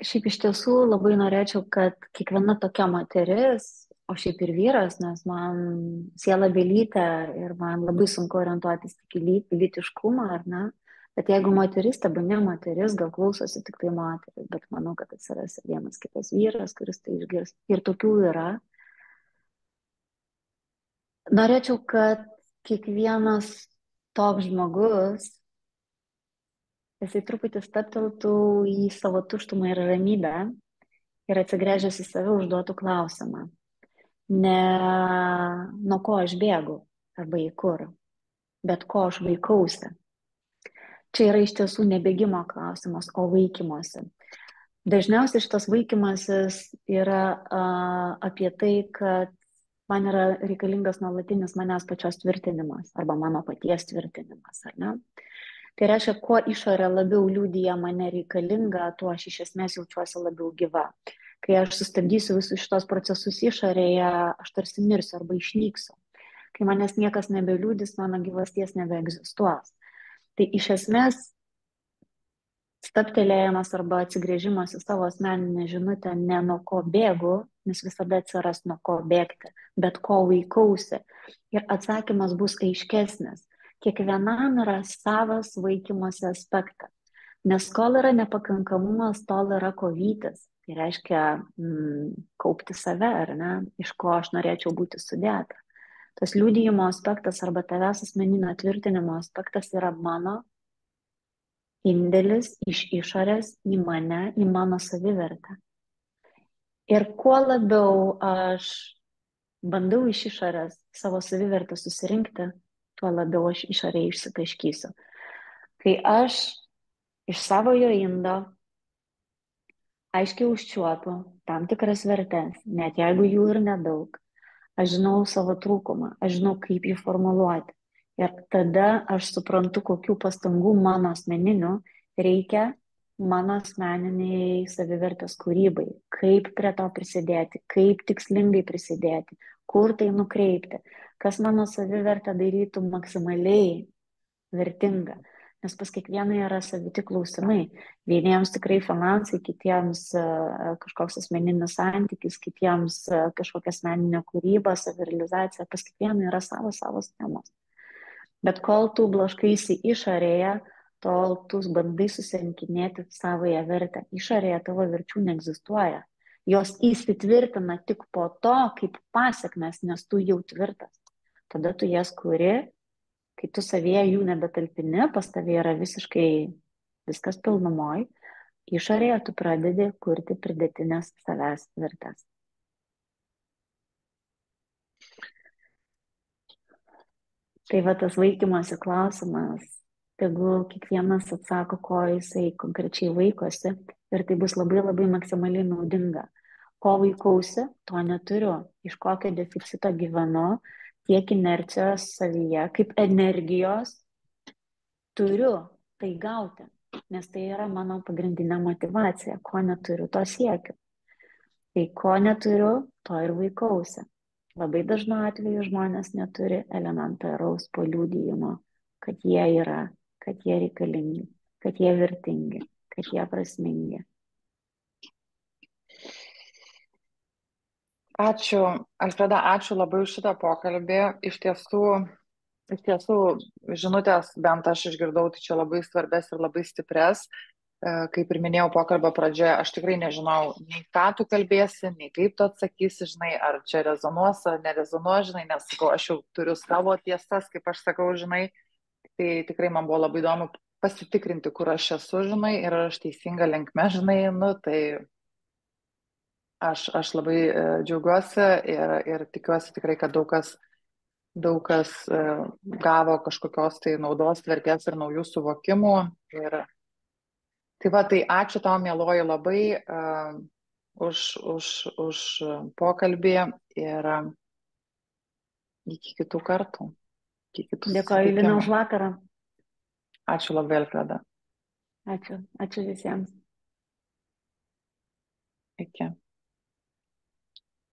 Šiaip iš tiesų labai norėčiau, kad kiekviena tokia moteris, o šiaip ir vyras, nes man siela belytė ir man labai sunku orientuotis tik į lytiškumą, ar ne? Bet jeigu moteris, tebūnie moteris, gal klausosi tik tai moteris, bet manau, kad atsiras vienas kitas vyras, kuris tai išgirs. Ir tokių yra. Norėčiau, kad kiekvienas toks žmogus, jisai truputį stabteltų į savo tuštumą ir ramybę ir atsigręžęs į save užduotų klausimą. Ne nuo ko aš bėgu arba į kur, bet ko aš vaikausi. Čia yra iš tiesų ne bėgimo klausimas, o vaikymosi. Dažniausiai šitas vaikymasis yra apie tai, kad man yra reikalingas nuolatinis manęs pačios tvirtinimas arba mano paties tvirtinimas, ar ne? Tai reiškia, kuo išorė labiau liudija mane reikalinga, tuo aš iš esmės jaučiuosi labiau gyva. Kai aš sustabdysiu visus šitos procesus išorėje, aš tarsi mirsiu arba išnyksiu. Kai manęs niekas nebeliūdys, mano gyvasties nebeegzistuos. Tai iš esmės stabtelėjimas arba atsigrėžimas į savo asmeninę žinutę ne nuo ko bėgu, nes visada atsiras nuo ko bėgti, bet ko vaikausi. Ir atsakymas bus aiškesnis. Kiekvienam yra savas vaikymosi aspektas. Nes kol yra nepakankamumas, tol yra ko vytis. Tai reiškia kaupti save, ar ne, iš ko aš norėčiau būti sudėta. Tas liudijimo aspektas arba tavęs asmeninio tvirtinimo aspektas yra mano indėlis iš išorės į mane, į mano savivertę. Ir kuo labiau aš bandau iš išorės savo savivertę susirinkti, tuo labiau aš išorėje išsitaškysiu. Kai aš iš savojo indo aiškiai užčiuopiu tam tikras vertes, net jeigu jų ir nedaug, aš žinau savo trūkumą, aš žinau, kaip jį formuluoti. Ir tada aš suprantu, kokių pastangų mano asmeninių reikia mano asmeniniai savivertės kūrybai, kaip prie to prisidėti, kaip tikslingai prisidėti, kur tai nukreipti, kas mano savivertę darytų maksimaliai vertinga. Nes pas kiekvieną yra saviti klausimai. Vieniems tikrai finansai, kitiems kažkoks asmeninis santykis, kitiems kažkokia asmeninė kūryba, savirealizacija. Pas kiekvieną yra savos temos. Bet kol tu blaškaisi išorėje, tol tu bandai susirinkinėti savoje vertę. Išorėje tavo verčių neegzistuoja. Jos įsitvirtina tik po to, kaip pasekmes, nes tu jau tvirtas. Tada tu jas kuri. Kai tu savyje jų nebetalpini, pas tavai yra visiškai viskas pilnumoj, išorėje tu pradedi kurti pridėtinės savęs vertes. Tai va tas vaikymosi klausimas, tegul kiekvienas atsako, ko jisai konkrečiai vaikosi ir tai bus labai labai maksimaliai naudinga. Ko vaikausi, to neturiu. Iš kokio deficito gyvenu, tiek inercijos savyje, kaip energijos turiu tai gauti, nes tai yra mano pagrindinė motyvacija. Ko neturiu, to siekiu. Tai ko neturiu, to ir vaikausi. Labai dažnu atveju žmonės neturi elementaraus paliudijimo, kad jie yra, kad jie reikalingi, kad jie vertingi, kad jie prasmingi. Ačiū, Alfreda, ačiū labai už šitą pokalbį. Iš tiesų, žinutės, bent aš išgirdau, tai čia labai svarbės ir labai stipres. Kaip ir minėjau pokalbio pradžioje, aš tikrai nežinau, nei ką tu kalbėsi, nei kaip tu atsakysi, žinai, ar čia rezonuos, ar nerezonuos, žinai, nes sakau, aš jau turiu savo tiesas, kaip aš sakau, žinai, tai tikrai man buvo labai įdomu pasitikrinti, kur aš esu, žinai, ir ar aš teisinga linkme, žinai, nu, tai aš labai džiaugiuosi ir tikiuosi tikrai, kad daug kas gavo kažkokios tai naudos, vertės ir naujų suvokimų. Ir tai va, tai ačiū tau, mieloji, labai už pokalbį ir iki kitų kartų, iki kitų Dėkoju, Lina, susitikimų. už vakarą. Ačiū labai, Alfreda. Ačiū. Ačiū visiems. Iki.